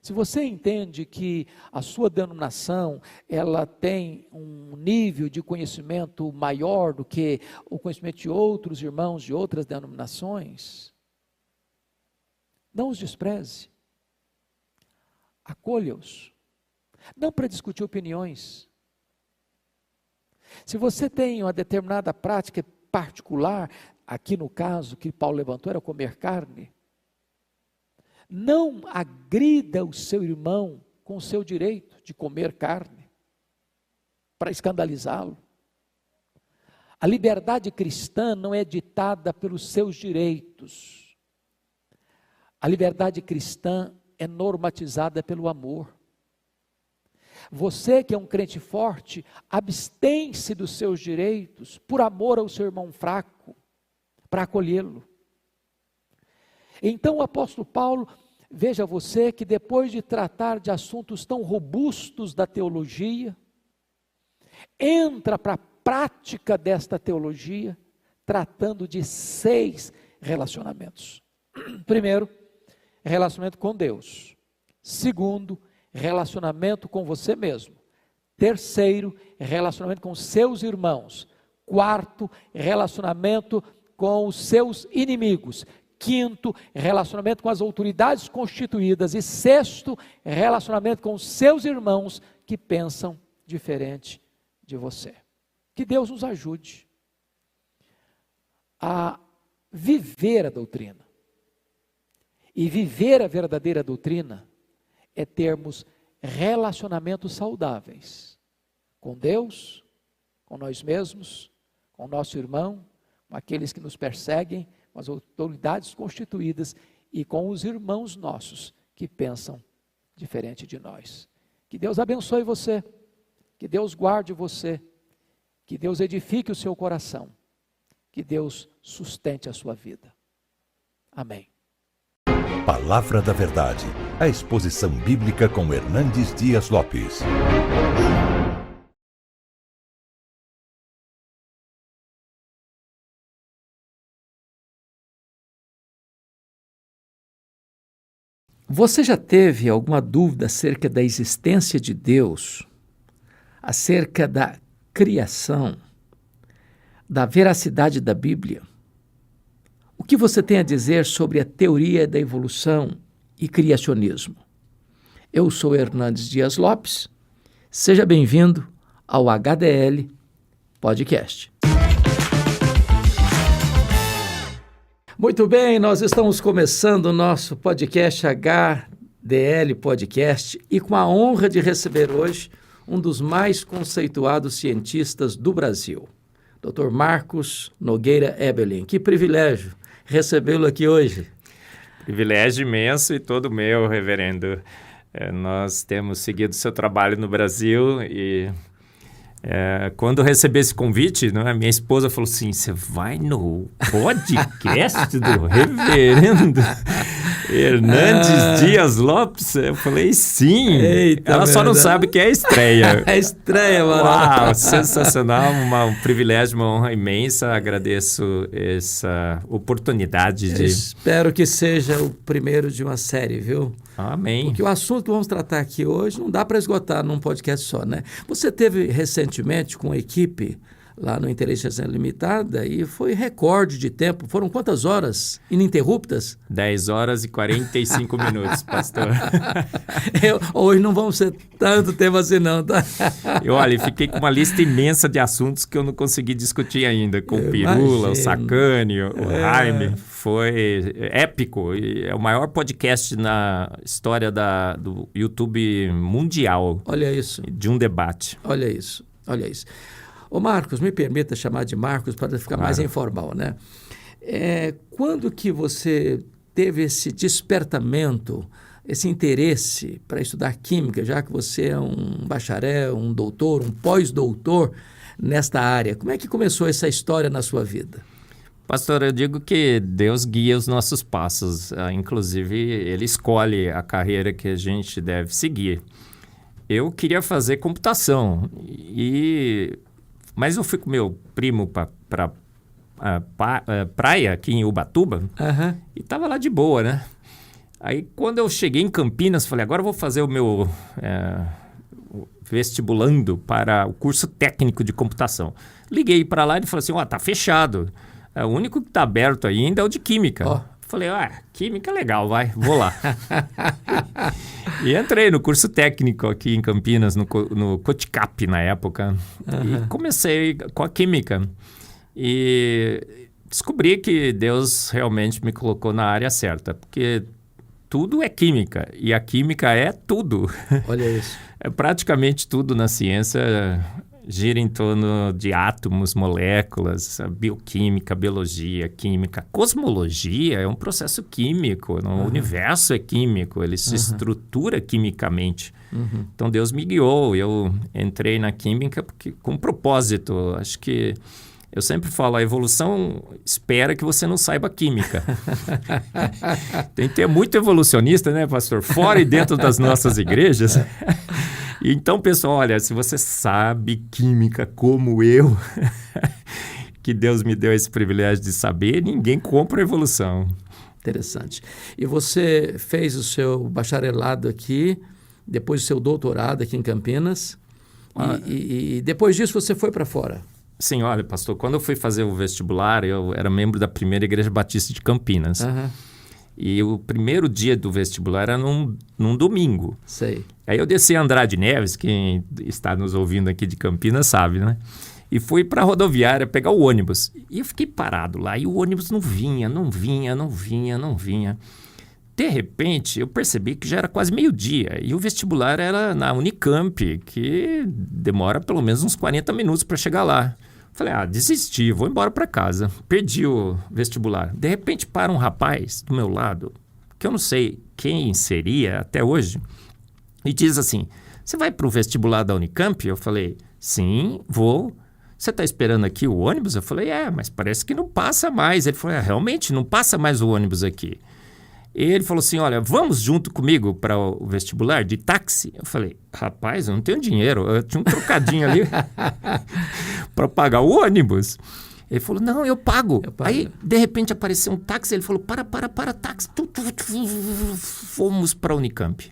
se você entende que a sua denominação, ela tem um nível de conhecimento maior do que o conhecimento de outros irmãos de outras denominações, não os despreze, acolha-os, não para discutir opiniões. Se você tem uma determinada prática particular, aqui no caso que Paulo levantou era comer carne, não agrida o seu irmão com o seu direito de comer carne, para escandalizá-lo. A liberdade cristã não é ditada pelos seus direitos. A liberdade cristã é normatizada pelo amor. Você que é um crente forte, abstém-se dos seus direitos por amor ao seu irmão fraco, para acolhê-lo. Então o apóstolo Paulo, veja você que depois de tratar de assuntos tão robustos da teologia, entra para a prática desta teologia, tratando de 6 relacionamentos. Primeiro, relacionamento com Deus. Segundo, relacionamento com você mesmo. Terceiro, relacionamento com seus irmãos. Quarto, relacionamento com os seus inimigos. Quinto, relacionamento com as autoridades constituídas. E sexto, relacionamento com os seus irmãos que pensam diferente de você. Que Deus nos ajude a viver a doutrina. E viver a verdadeira doutrina é termos relacionamentos saudáveis com Deus, com nós mesmos, com o nosso irmão, com aqueles que nos perseguem, com as autoridades constituídas e com os irmãos nossos que pensam diferente de nós. Que Deus abençoe você, que Deus guarde você, que Deus edifique o seu coração, que Deus sustente a sua vida. Amém. Palavra da Verdade, a exposição bíblica com Hernandes Dias Lopes. Você já teve alguma dúvida acerca da existência de Deus, acerca da criação, da veracidade da Bíblia? O que você tem a dizer sobre a teoria da evolução e criacionismo? Eu sou Hernandes Dias Lopes, seja bem-vindo ao HDL Podcast. Muito bem, nós estamos começando o nosso podcast HDL Podcast e com a honra de receber hoje um dos mais conceituados cientistas do Brasil, Dr. Marcos Nogueira Eberlin. Que privilégio recebê-lo aqui hoje. Privilégio imenso e todo meu, reverendo. Nós temos seguido seu trabalho no Brasil e quando recebi esse convite, né, minha esposa falou assim, você vai no podcast do reverendo Hernandes Dias Lopes? Eu falei, sim. Eita, ela só não sabe que é a estreia. É estreia, mano. Uau, sensacional, um privilégio, uma honra imensa. Agradeço essa oportunidade de... Espero que seja o primeiro de uma série, viu? Amém. Porque o assunto que vamos tratar aqui hoje não dá para esgotar num podcast só, né? Você teve recentemente com a equipe lá no Inteligência Limitada e foi recorde de tempo. Foram quantas horas ininterruptas? 10 horas e 45 minutos, pastor. Hoje não vamos ser tanto tempo assim não, tá? Olha, fiquei com uma lista imensa de assuntos que eu não consegui discutir ainda. Com o Pirula, o Sacani, o Jaime. Foi épico. E é o maior podcast na história do YouTube mundial. Olha isso. De um debate. Olha isso, olha isso. Ô Marcos, me permita chamar de Marcos para ficar mais informal, né? Quando que você teve esse despertamento, esse interesse para estudar química, já que você é um bacharel, um doutor, um pós-doutor nesta área? Como é que começou essa história na sua vida? Pastor, eu digo que Deus guia os nossos passos. Inclusive, Ele escolhe a carreira que a gente deve seguir. Eu queria fazer computação, mas eu fui com meu primo para praia aqui em Ubatuba e estava lá de boa, né? Aí quando eu cheguei em Campinas, falei, agora eu vou fazer o meu vestibulando para o curso técnico de computação. Liguei para lá e ele falou assim, tá fechado. O único que está aberto ainda é o de química. Falei, química é legal, vou lá. E entrei no curso técnico aqui em Campinas, no Coticap na época. E comecei com a química. E descobri que Deus realmente me colocou na área certa, porque tudo é química, e a química é tudo. Olha isso. Praticamente tudo na ciência gira em torno de átomos, moléculas, bioquímica, biologia, química. Cosmologia é um processo químico, o universo é químico, ele se estrutura quimicamente. Então Deus me guiou, eu entrei na química com propósito. Acho que eu sempre falo, a evolução espera que você não saiba química. Tem que ter muito evolucionista, né, pastor? Fora e dentro das nossas igrejas. Então, pessoal, olha, se você sabe química como eu, que Deus me deu esse privilégio de saber, ninguém compra a evolução. Interessante. E você fez o seu bacharelado aqui, depois o seu doutorado aqui em Campinas, e depois disso você foi para fora? Sim, olha, pastor, quando eu fui fazer o vestibular, eu era membro da primeira Igreja Batista de Campinas. E o primeiro dia do vestibular era num domingo. Sei. Aí eu desci a Andrade Neves, quem está nos ouvindo aqui de Campinas sabe, né? E fui para a rodoviária pegar o ônibus. E eu fiquei parado lá e o ônibus não vinha. De repente, eu percebi que já era quase meio-dia e o vestibular era na Unicamp, que demora pelo menos uns 40 minutos para chegar lá. Falei, desisti, vou embora para casa. Perdi o vestibular. De repente, para um rapaz do meu lado, que eu não sei quem seria até hoje, e diz assim, você vai para o vestibular da Unicamp? Eu falei, sim, vou. Você está esperando aqui o ônibus? Eu falei, mas parece que não passa mais. Ele falou, realmente, não passa mais o ônibus aqui. E ele falou assim, olha, vamos junto comigo para o vestibular de táxi? Eu falei, rapaz, eu não tenho dinheiro. Eu tinha um trocadinho ali para pagar o ônibus. Ele falou, não, eu pago. Aí, de repente, apareceu um táxi. Ele falou, para, táxi. Fomos para a Unicamp.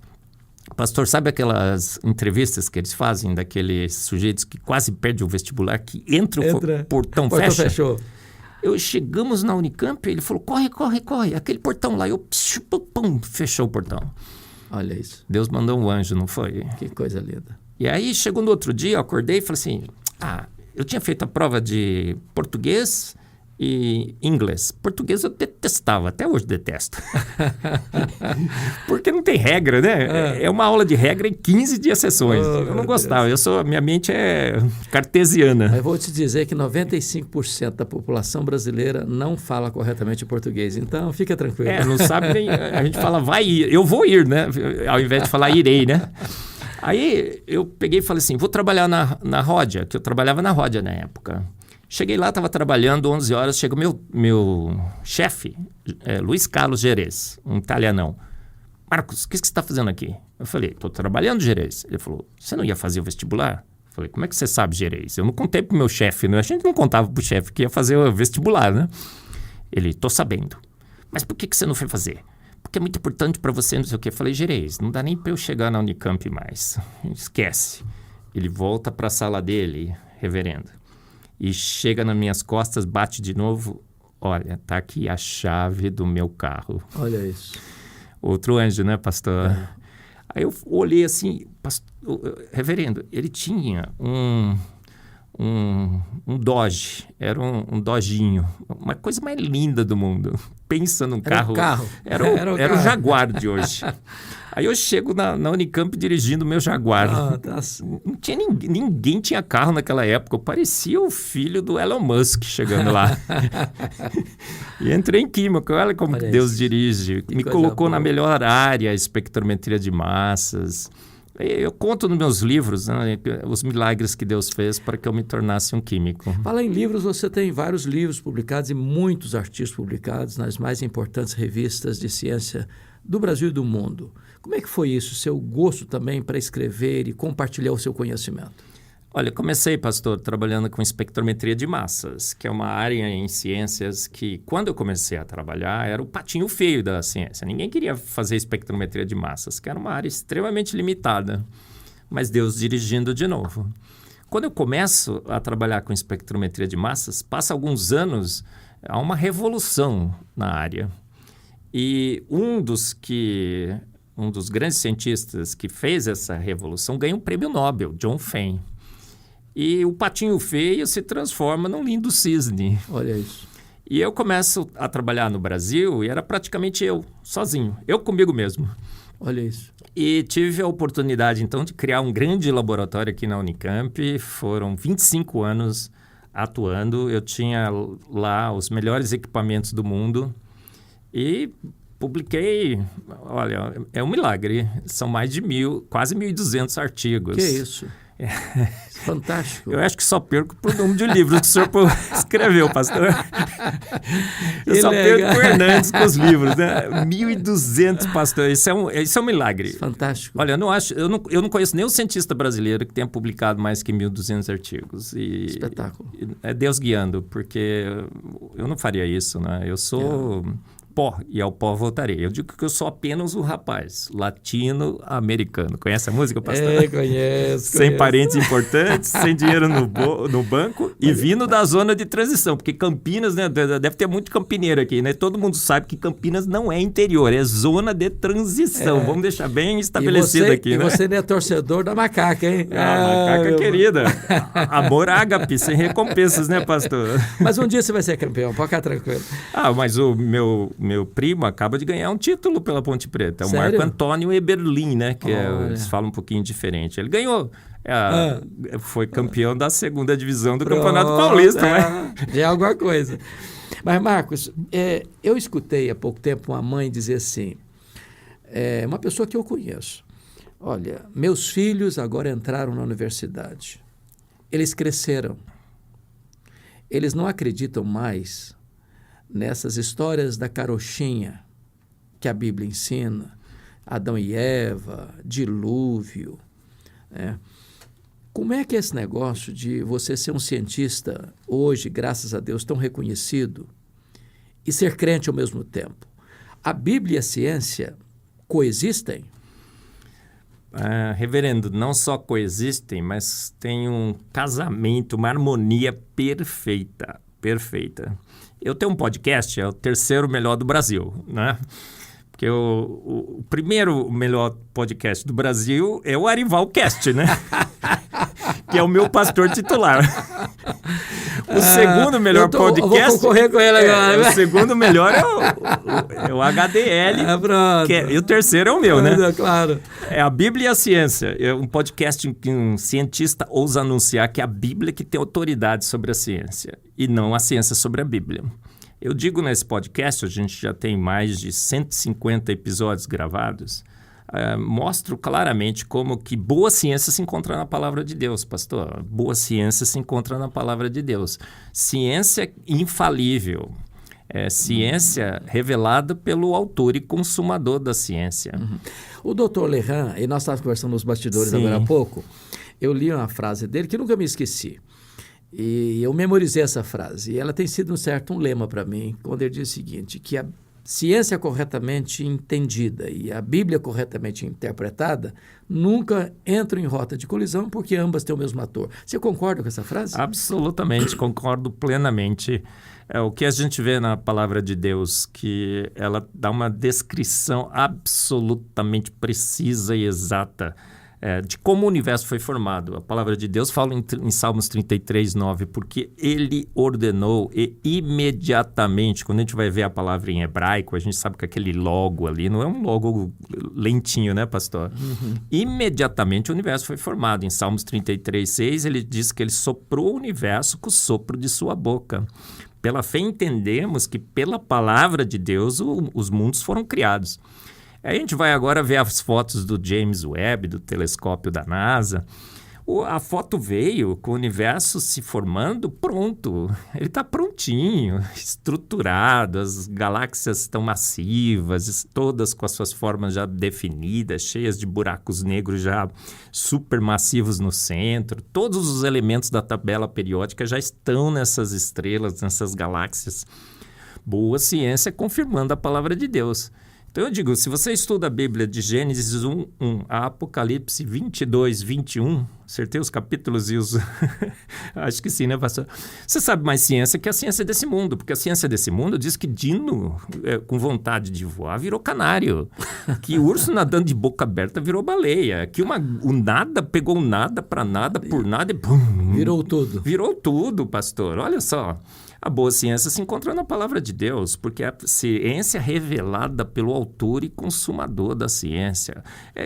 Pastor, sabe aquelas entrevistas que eles fazem daqueles sujeitos que quase perdem o vestibular, que entra o portão fecha? Fechou. Chegamos na Unicamp, ele falou, corre, aquele portão lá. Fechou o portão. Olha isso. Deus mandou um anjo, não foi? Que coisa linda. E aí, chegou no outro dia, eu acordei e falei assim, eu tinha feito a prova de português, e inglês. Português eu detestava, até hoje detesto. Porque não tem regra, né? É uma aula de regra em 15 de sessões. Eu não gostava, minha mente é cartesiana. Mas vou te dizer que 95% da população brasileira não fala corretamente português, então fica tranquilo. Não sabe nem... A gente fala, vai ir, eu vou ir, né? Ao invés de falar, irei, né? Aí eu peguei e falei assim, vou trabalhar na Ródia, que eu trabalhava na Ródia na época. Cheguei lá, estava trabalhando, 11 horas, chega o meu chefe, Luiz Carlos Gerês, um italianão. Marcos, o que você está fazendo aqui? Eu falei, estou trabalhando, Gerês. Ele falou, você não ia fazer o vestibular? Eu falei, como é que você sabe, Gerês? Eu não contei para o meu chefe, né? A gente não contava para o chefe que ia fazer o vestibular, né? Ele, estou sabendo. Mas por que você não foi fazer? Porque é muito importante para você, não sei o quê. Eu falei, Gerês, não dá nem para eu chegar na Unicamp mais. Esquece. Ele volta para a sala dele, reverendo. E chega nas minhas costas, bate de novo. Olha, tá aqui a chave do meu carro. Olha isso. Outro anjo, né, pastor? Aí eu olhei assim, reverendo, ele tinha um Dodge, era um Dodginho, uma coisa mais linda do mundo. Pensa num carro. Era o Jaguar de hoje. Aí eu chego na Unicamp dirigindo o meu Jaguar. Não tinha ninguém tinha carro naquela época. Eu parecia o filho do Elon Musk chegando lá. E entrei em química. Olha como que Deus dirige. Me colocou na melhor área, espectrometria de massas. Eu conto nos meus livros, né, os milagres que Deus fez para que eu me tornasse um químico. Fala em livros, você tem vários livros publicados e muitos artigos publicados nas mais importantes revistas de ciência do Brasil e do mundo. Como é que foi isso, seu gosto também para escrever e compartilhar o seu conhecimento? Olha, comecei, pastor, trabalhando com espectrometria de massas, que é uma área em ciências que, quando eu comecei a trabalhar, era o patinho feio da ciência. Ninguém queria fazer espectrometria de massas, que era uma área extremamente limitada. Mas Deus dirigindo de novo. Quando eu começo a trabalhar com espectrometria de massas, passa alguns anos, há uma revolução na área. E um dos grandes cientistas que fez essa revolução ganhou um prêmio Nobel, John Fein. E o patinho feio se transforma num lindo cisne. Olha isso. E eu começo a trabalhar no Brasil e era praticamente eu, sozinho. Eu comigo mesmo. Olha isso. E tive a oportunidade, então, de criar um grande laboratório aqui na Unicamp. Foram 25 anos atuando. Eu tinha lá os melhores equipamentos do mundo. E publiquei, olha, é um milagre. São mais de quase 1.200 artigos. Que isso? Fantástico. Eu acho que só perco por número de livros que o senhor escreveu, pastor. Eu só perco por Hernandes com os livros, né? 1.200, pastor. Isso é um milagre. Fantástico. Olha, eu não conheço nenhum cientista brasileiro que tenha publicado mais que 1.200 artigos. Espetáculo. É Deus guiando, porque eu não faria isso, né? Eu sou... pó, e ao pó voltarei. Eu digo que eu sou apenas um rapaz latino-americano. Conhece a música, pastor? Conheço. Sem parentes importantes, sem dinheiro no banco e vindo da zona de transição. Porque Campinas, né, deve ter muito campineiro aqui, né? Todo mundo sabe que Campinas não é interior, é zona de transição. Vamos deixar bem estabelecido aqui, né? E você não é torcedor da macaca, hein? Macaca querida. Amor ágape, sem recompensas, né, pastor? Mas um dia você vai ser campeão, pode ficar tranquilo. Mas o meu primo acaba de ganhar um título pela Ponte Preta. É o Sério? Marco Antônio Eberlin, né? Que eles falam um pouquinho diferente. Ele ganhou. Foi campeão da segunda divisão do Campeonato Paulista. Já é alguma coisa. Mas, Marcos, eu escutei há pouco tempo uma mãe dizer assim, uma pessoa que eu conheço. Olha, meus filhos agora entraram na universidade. Eles cresceram. Eles não acreditam mais nessas histórias da carochinha que a Bíblia ensina, Adão e Eva, dilúvio. Como é que é esse negócio de você ser um cientista hoje, graças a Deus, tão reconhecido e ser crente ao mesmo tempo? A Bíblia e a ciência coexistem? Reverendo, não só coexistem, mas tem um casamento, uma harmonia perfeita. Eu tenho um podcast, é o terceiro melhor do Brasil, né? Porque o primeiro melhor podcast do Brasil é o Arivalcast, né? Que é o meu pastor titular. O segundo melhor podcast... Eu vou concorrer com ele agora. O segundo melhor é o HDL. Pronto. E o terceiro é o meu, né? Claro. É a Bíblia e a Ciência. É um podcast em que um cientista ousa anunciar que é a Bíblia que tem autoridade sobre a ciência e não a ciência sobre a Bíblia. Eu digo nesse podcast, a gente já tem mais de 150 episódios gravados, mostro claramente como que boa ciência se encontra na palavra de Deus, pastor. Boa ciência se encontra na palavra de Deus. Ciência infalível. Ciência revelada pelo autor e consumador da ciência. O Dr. Lehan, e nós estávamos conversando nos bastidores agora há pouco, eu li uma frase dele que nunca me esqueci. E eu memorizei essa frase. E ela tem sido um lema para mim, quando ele diz o seguinte, que a ciência corretamente entendida e a Bíblia corretamente interpretada nunca entram em rota de colisão porque ambas têm o mesmo ator. Você concorda com essa frase? Absolutamente, concordo plenamente. É o que a gente vê na palavra de Deus, que ela dá uma descrição absolutamente precisa e exata de como o universo foi formado. A palavra de Deus fala em Salmos 33:9, porque ele ordenou e imediatamente, quando a gente vai ver a palavra em hebraico, a gente sabe que aquele logo ali não é um logo lentinho, né, pastor? Imediatamente o universo foi formado. Em Salmos 33:6, ele diz que ele soprou o universo com o sopro de sua boca. Pela fé entendemos que pela palavra de Deus os mundos foram criados. A gente vai agora ver as fotos do James Webb, do telescópio da NASA. A foto veio com o universo se formando pronto. Ele está prontinho, estruturado, as galáxias estão massivas, todas com as suas formas já definidas, cheias de buracos negros já supermassivos no centro. Todos os elementos da tabela periódica já estão nessas estrelas, nessas galáxias. Boa ciência confirmando a palavra de Deus. Então eu digo, se você estuda a Bíblia de Gênesis 1:1 a Apocalipse 22:21, acertei os capítulos e os... Acho que sim, né, pastor? Você sabe mais ciência que a ciência desse mundo, porque a ciência desse mundo diz que Dino, com vontade de voar, virou canário, que urso nadando de boca aberta virou baleia, que o nada pegou o nada para nada, por nada e... Pum, virou tudo. Virou tudo, pastor. Olha só. A boa ciência se encontra na palavra de Deus, porque a ciência revelada pelo autor e consumador da ciência.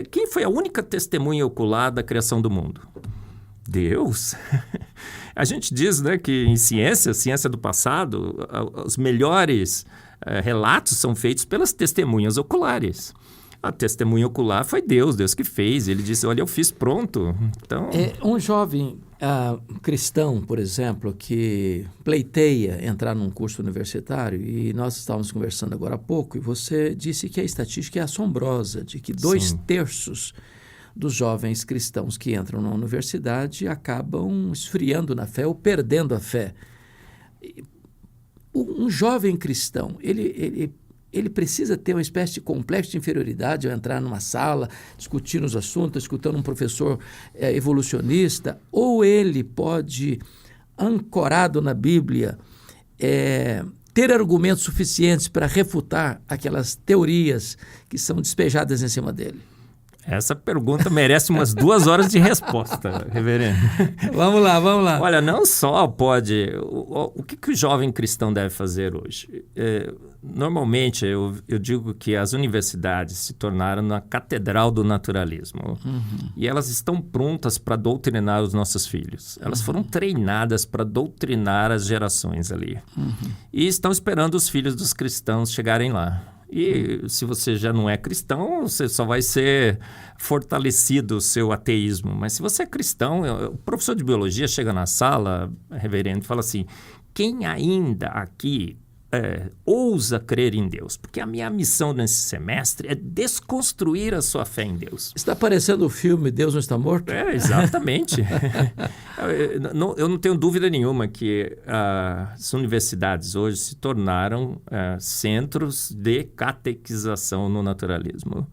Quem foi a única testemunha ocular da criação do mundo? Deus. A gente diz, né, que em ciência do passado, os melhores relatos são feitos pelas testemunhas oculares. A testemunha ocular foi Deus que fez. Ele disse, olha, eu fiz pronto. Então... Um jovem cristão, por exemplo, que pleiteia entrar num curso universitário, e nós estávamos conversando agora há pouco, e você disse que a estatística é assombrosa, de que 2/3 dos jovens cristãos que entram na universidade acabam esfriando na fé ou perdendo a fé. Um jovem cristão, ele precisa ter uma espécie de complexo de inferioridade ao entrar numa sala, discutindo os assuntos, escutando um professor evolucionista, ou ele pode, ancorado na Bíblia, ter argumentos suficientes para refutar aquelas teorias que são despejadas em cima dele? Essa pergunta merece umas 2 horas de resposta, reverendo. Vamos lá. Olha, não só pode... O que o jovem cristão deve fazer hoje? Normalmente, eu digo que as universidades se tornaram na catedral do naturalismo. E elas estão prontas para doutrinar os nossos filhos. Elas foram treinadas para doutrinar as gerações ali. E estão esperando os filhos dos cristãos chegarem lá. E se você já não é cristão, você só vai ser fortalecido o seu ateísmo. Mas se você é cristão, o professor de biologia chega na sala, reverendo, e fala assim, quem ainda aqui ousa crer em Deus? Porque a minha missão nesse semestre é desconstruir a sua fé em Deus. Está parecendo o filme Deus Não Está Morto? Exatamente. Eu não tenho dúvida nenhuma que as universidades hoje se tornaram centros de catequização no naturalismo.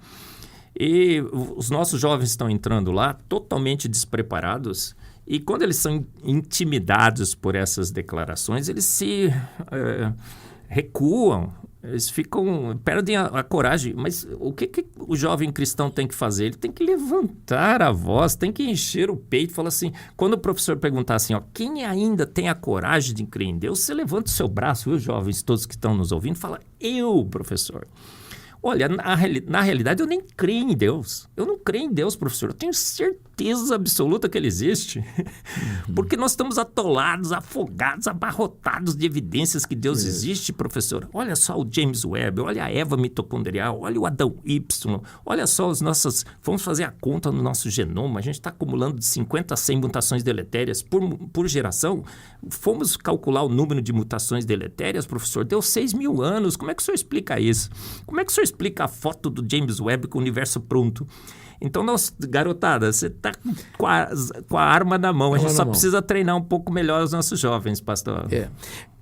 E os nossos jovens estão entrando lá totalmente despreparados. E quando eles são intimidados por essas declarações, eles se recuam Eles perdem a coragem. Mas o que o jovem cristão tem que fazer? Ele tem que levantar a voz, tem que encher o peito e falar assim, quando o professor perguntar assim, ó, quem ainda tem a coragem de crer em Deus, você levanta o seu braço, viu, jovens, todos que estão nos ouvindo, fala, eu, professor. Olha, na realidade eu nem creio em Deus. Eu não creio em Deus, professor. Eu tenho certeza absoluta que ele existe. Porque nós estamos atolados, afogados, abarrotados de evidências que Deus existe, professor. Olha só o James Webb, olha a Eva mitocondrial, olha o Adão Y, olha só as nossas... Vamos fazer a conta no nosso genoma. A gente está acumulando de 50 a 100 mutações deletérias por geração. Fomos calcular o número de mutações deletérias, professor. Deu 6.000 anos. Como é que o senhor explica isso? Como é que o senhor explica a foto do James Webb com o universo pronto? Então, garotada, você está com a arma na mão. A gente só precisa treinar um pouco melhor os nossos jovens, pastor.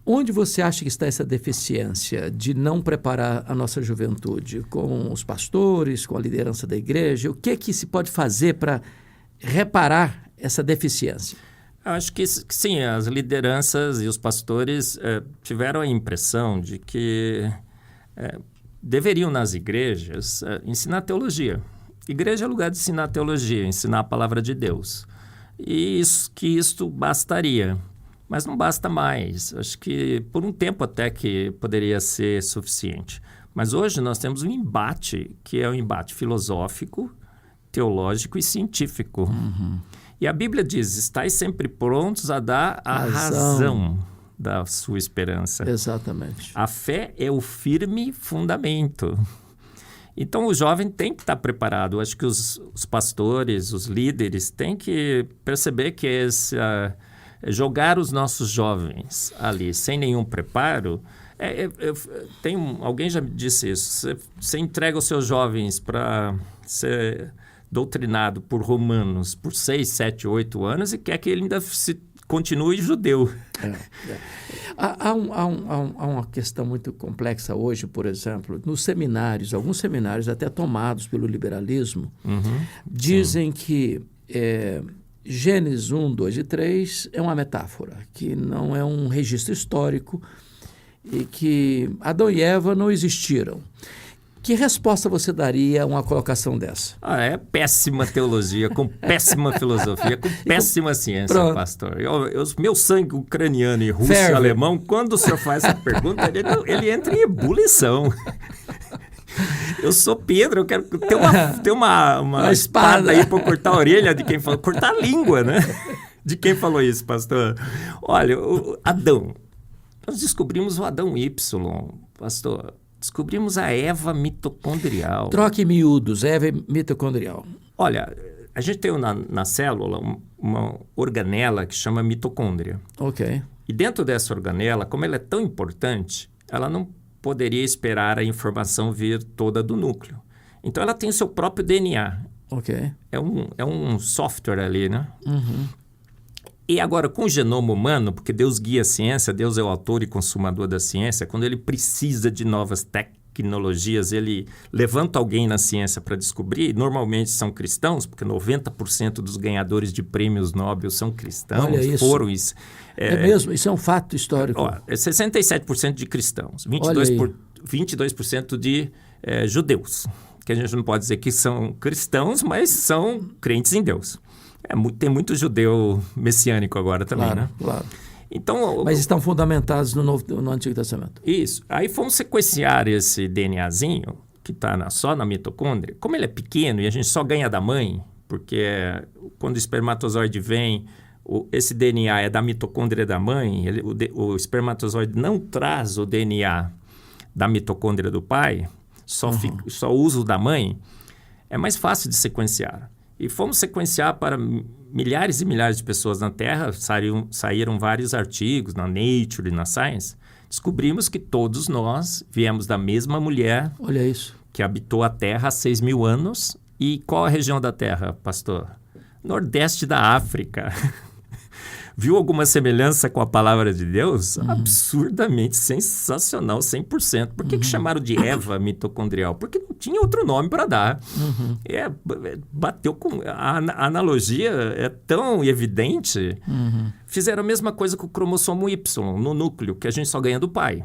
Onde você acha que está essa deficiência de não preparar a nossa juventude? Com os pastores, com a liderança da igreja? O que se pode fazer para reparar essa deficiência? Eu acho que sim, as lideranças e os pastores tiveram a impressão de que deveriam nas igrejas ensinar teologia. Igreja é lugar de ensinar teologia, ensinar a palavra de Deus. E isto bastaria. Mas não basta mais. Acho que por um tempo até que poderia ser suficiente. Mas hoje nós temos um embate, que é um embate filosófico, teológico e científico. Uhum. E a Bíblia diz, estais sempre prontos a dar a razão da sua esperança. Exatamente. A fé é o firme fundamento. Então, o jovem tem que estar preparado. Acho que os pastores, os líderes, têm que perceber que jogar os nossos jovens ali sem nenhum preparo... alguém já me disse isso. Você entrega os seus jovens para ser doutrinado por romanos por 6, 7, 8 anos e quer que ele ainda continue judeu. Há uma questão muito complexa hoje, por exemplo, nos seminários, alguns seminários até tomados pelo liberalismo, dizem que Gênesis 1, 2 e 3 é uma metáfora, que não é um registro histórico e que Adão e Eva não existiram. Que resposta você daria a uma colocação dessa? É péssima teologia, com péssima filosofia, com péssima ciência, pronto. Pastor. Meu sangue ucraniano e russo e alemão, quando o senhor faz essa pergunta, ele entra em ebulição. Eu sou Pedro, eu quero ter uma espada aí para cortar a orelha de quem falou, cortar a língua, né? De quem falou isso, pastor? Olha, Adão. Nós descobrimos o Adão Y, pastor. Descobrimos a Eva mitocondrial. Troque em miúdos, Eva mitocondrial. Olha, a gente tem na célula uma organela que chama mitocôndria. Ok. E dentro dessa organela, como ela é tão importante, ela não poderia esperar a informação vir toda do núcleo. Então, ela tem o seu próprio DNA. Ok. É um software ali, né? Uhum. E agora, com o genoma humano, porque Deus guia a ciência, Deus é o autor e consumador da ciência, quando ele precisa de novas tecnologias, ele levanta alguém na ciência para descobrir, normalmente são cristãos, porque 90% dos ganhadores de prêmios Nobel são cristãos. Olha isso. Foram isso. É mesmo? Isso é um fato histórico. 67% de cristãos, 22% de judeus, que a gente não pode dizer que são cristãos, mas são crentes em Deus. Tem muito judeu messiânico agora também, claro, né? Claro. Então, mas estão fundamentados no Antigo Testamento. Isso. Aí fomos sequenciar esse DNAzinho, que está só na mitocôndria. Como ele é pequeno e a gente só ganha da mãe, porque quando o espermatozoide vem, esse DNA é da mitocôndria da mãe, o espermatozoide não traz o DNA da mitocôndria do pai, só usa o da mãe, é mais fácil de sequenciar. E fomos sequenciar para milhares e milhares de pessoas na Terra, saíram vários artigos na Nature e na Science. Descobrimos que todos nós viemos da mesma mulher. Olha isso. Que habitou a Terra há 6.000 anos. E qual a região da Terra, pastor? Nordeste da África. Viu alguma semelhança com a palavra de Deus? Absurdamente sensacional, 100%. Por que chamaram de Eva mitocondrial? Porque não tinha outro nome para dar. Bateu com... A analogia é tão evidente. Fizeram a mesma coisa com o cromossomo Y no núcleo, que a gente só ganha do pai.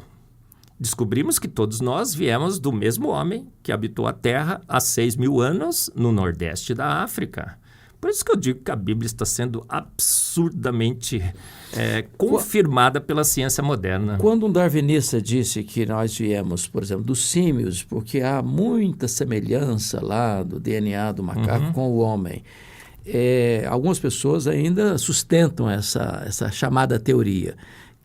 Descobrimos que todos nós viemos do mesmo homem que habitou a Terra há 6.000 anos no nordeste da África. Por isso que eu digo que a Bíblia está sendo absurdamente confirmada pela ciência moderna. Quando um darwinista disse que nós viemos, por exemplo, dos símios, porque há muita semelhança lá do DNA do macaco com o homem, algumas pessoas ainda sustentam essa chamada teoria.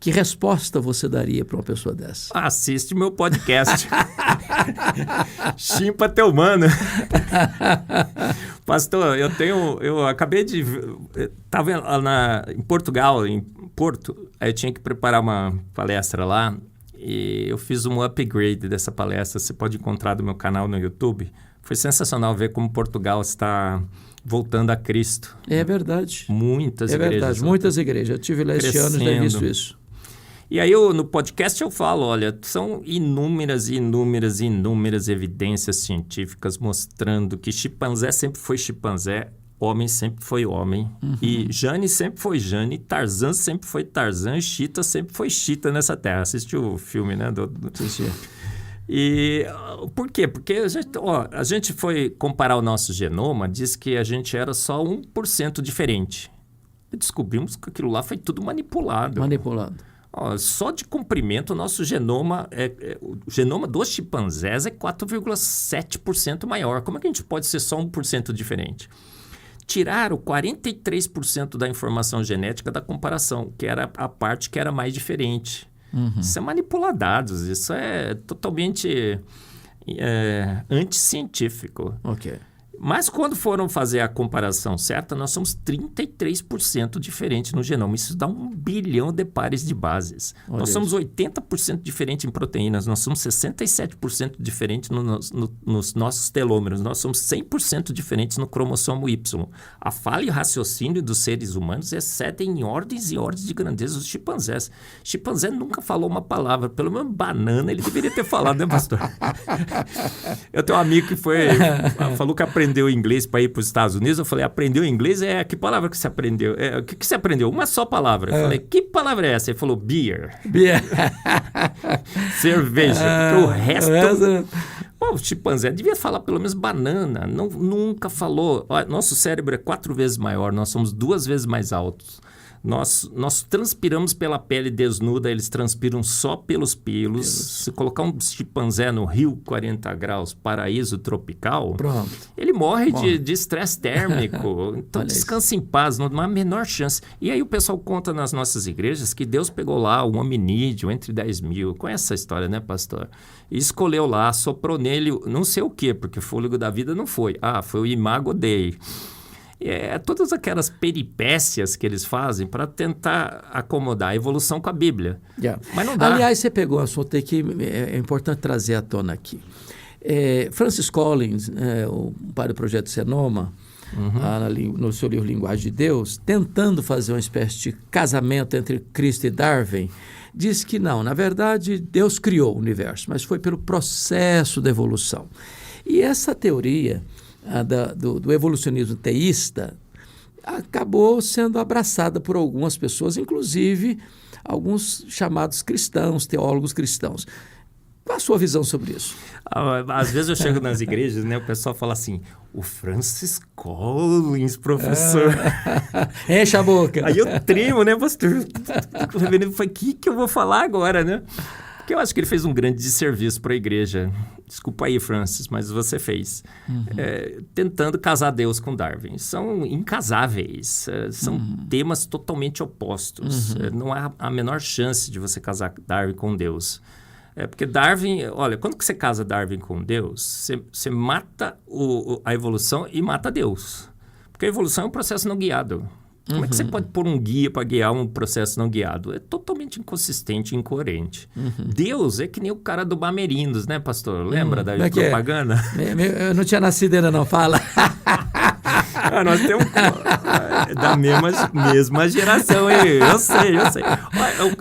Que resposta você daria para uma pessoa dessa? Assiste meu podcast. Chimpa teu mano. Pastor, eu acabei de... Estava em Portugal, em Porto, aí eu tinha que preparar uma palestra lá e eu fiz um upgrade dessa palestra. Você pode encontrar no meu canal no YouTube. Foi sensacional ver como Portugal está voltando a Cristo. É verdade. Muitas igrejas. É verdade, muitas igrejas. Eu tive lá este ano e já visto isso. E aí no podcast eu falo, olha, são inúmeras evidências científicas mostrando que chimpanzé sempre foi chimpanzé, homem sempre foi homem, e Jane sempre foi Jane, Tarzan sempre foi Tarzan, Cheetah sempre foi Cheetah nessa terra. Assistiu o filme, né? Assisti. E por quê? Porque a gente foi comparar o nosso genoma, diz que a gente era só 1% diferente. E descobrimos que aquilo lá foi tudo manipulado. Só de comprimento, o nosso genoma, o genoma dos chimpanzés é 4,7% maior. Como é que a gente pode ser só 1% diferente? Tiraram 43% da informação genética da comparação, que era a parte que era mais diferente. Isso é manipular dados, isso é totalmente anticientífico. Ok. Mas quando foram fazer a comparação certa, nós somos 33% diferentes no genoma. Isso dá 1 bilhão de pares de bases. Olha nós somos isso. 80% diferentes em proteínas, nós somos 67% diferentes nos nossos telômeros, nós somos 100% diferentes no cromossomo Y. A falha e raciocínio dos seres humanos excedem em ordens e ordens de grandeza os chimpanzés. Chimpanzé nunca falou uma palavra, pelo menos banana ele deveria ter falado, né, pastor? Eu tenho um amigo que falou que aprendeu inglês para ir para os Estados Unidos. Eu falei, aprendeu inglês? Que palavra que você aprendeu? O que você aprendeu? Uma só palavra. Eu falei, que palavra é essa? Ele falou, beer. Cerveja. Porque o resto... Bom, o chimpanzé devia falar pelo menos banana. Nunca falou. Nosso cérebro é 4 vezes maior. Nós somos 2 vezes mais altos. Nós transpiramos pela pele desnuda, eles transpiram só pelos pelos. Se colocar um chimpanzé no Rio 40 graus, paraíso tropical, pronto, ele morre de estresse térmico. Então descansa em paz, não há a menor chance. E aí o pessoal conta nas nossas igrejas que Deus pegou lá um hominídeo entre 10.000. Conhece essa história, né, pastor? E escolheu lá, soprou nele não sei o quê, porque fôlego da vida não foi. Foi o Imago Dei. Todas aquelas peripécias que eles fazem para tentar acomodar a evolução com a Bíblia. Mas não dá. Aliás, você pegou um assunto aí que é importante trazer à tona aqui. Francis Collins, o pai do Projeto Senoma, no seu livro Linguagem de Deus, tentando fazer uma espécie de casamento entre Cristo e Darwin, diz que não, na verdade, Deus criou o universo, mas foi pelo processo da evolução. E essa teoria do evolucionismo teísta acabou sendo abraçada por algumas pessoas, inclusive alguns chamados cristãos, teólogos cristãos. Qual a sua visão sobre isso? Às vezes eu chego nas igrejas, né, o pessoal fala assim, o Francis Collins, professor. Enche a boca. Aí eu tremo, né, pastor? O reverendo foi, o que eu vou falar agora, né? Porque eu acho que ele fez um grande desserviço para a igreja. Desculpa aí, Francis, mas você fez. Tentando casar Deus com Darwin. São incasáveis. São temas totalmente opostos. Não há a menor chance de você casar Darwin com Deus. Porque Darwin... Olha, quando que você casa Darwin com Deus, você mata a evolução e mata Deus. Porque a evolução é um processo não guiado. Como é que você pode pôr um guia para guiar um processo não guiado? É totalmente inconsistente e incoerente. Deus é que nem o cara do Bamerindos, né, pastor? Lembra da propaganda? Eu não tinha nascido ainda, não. Fala. Da mesma geração, hein? Eu sei.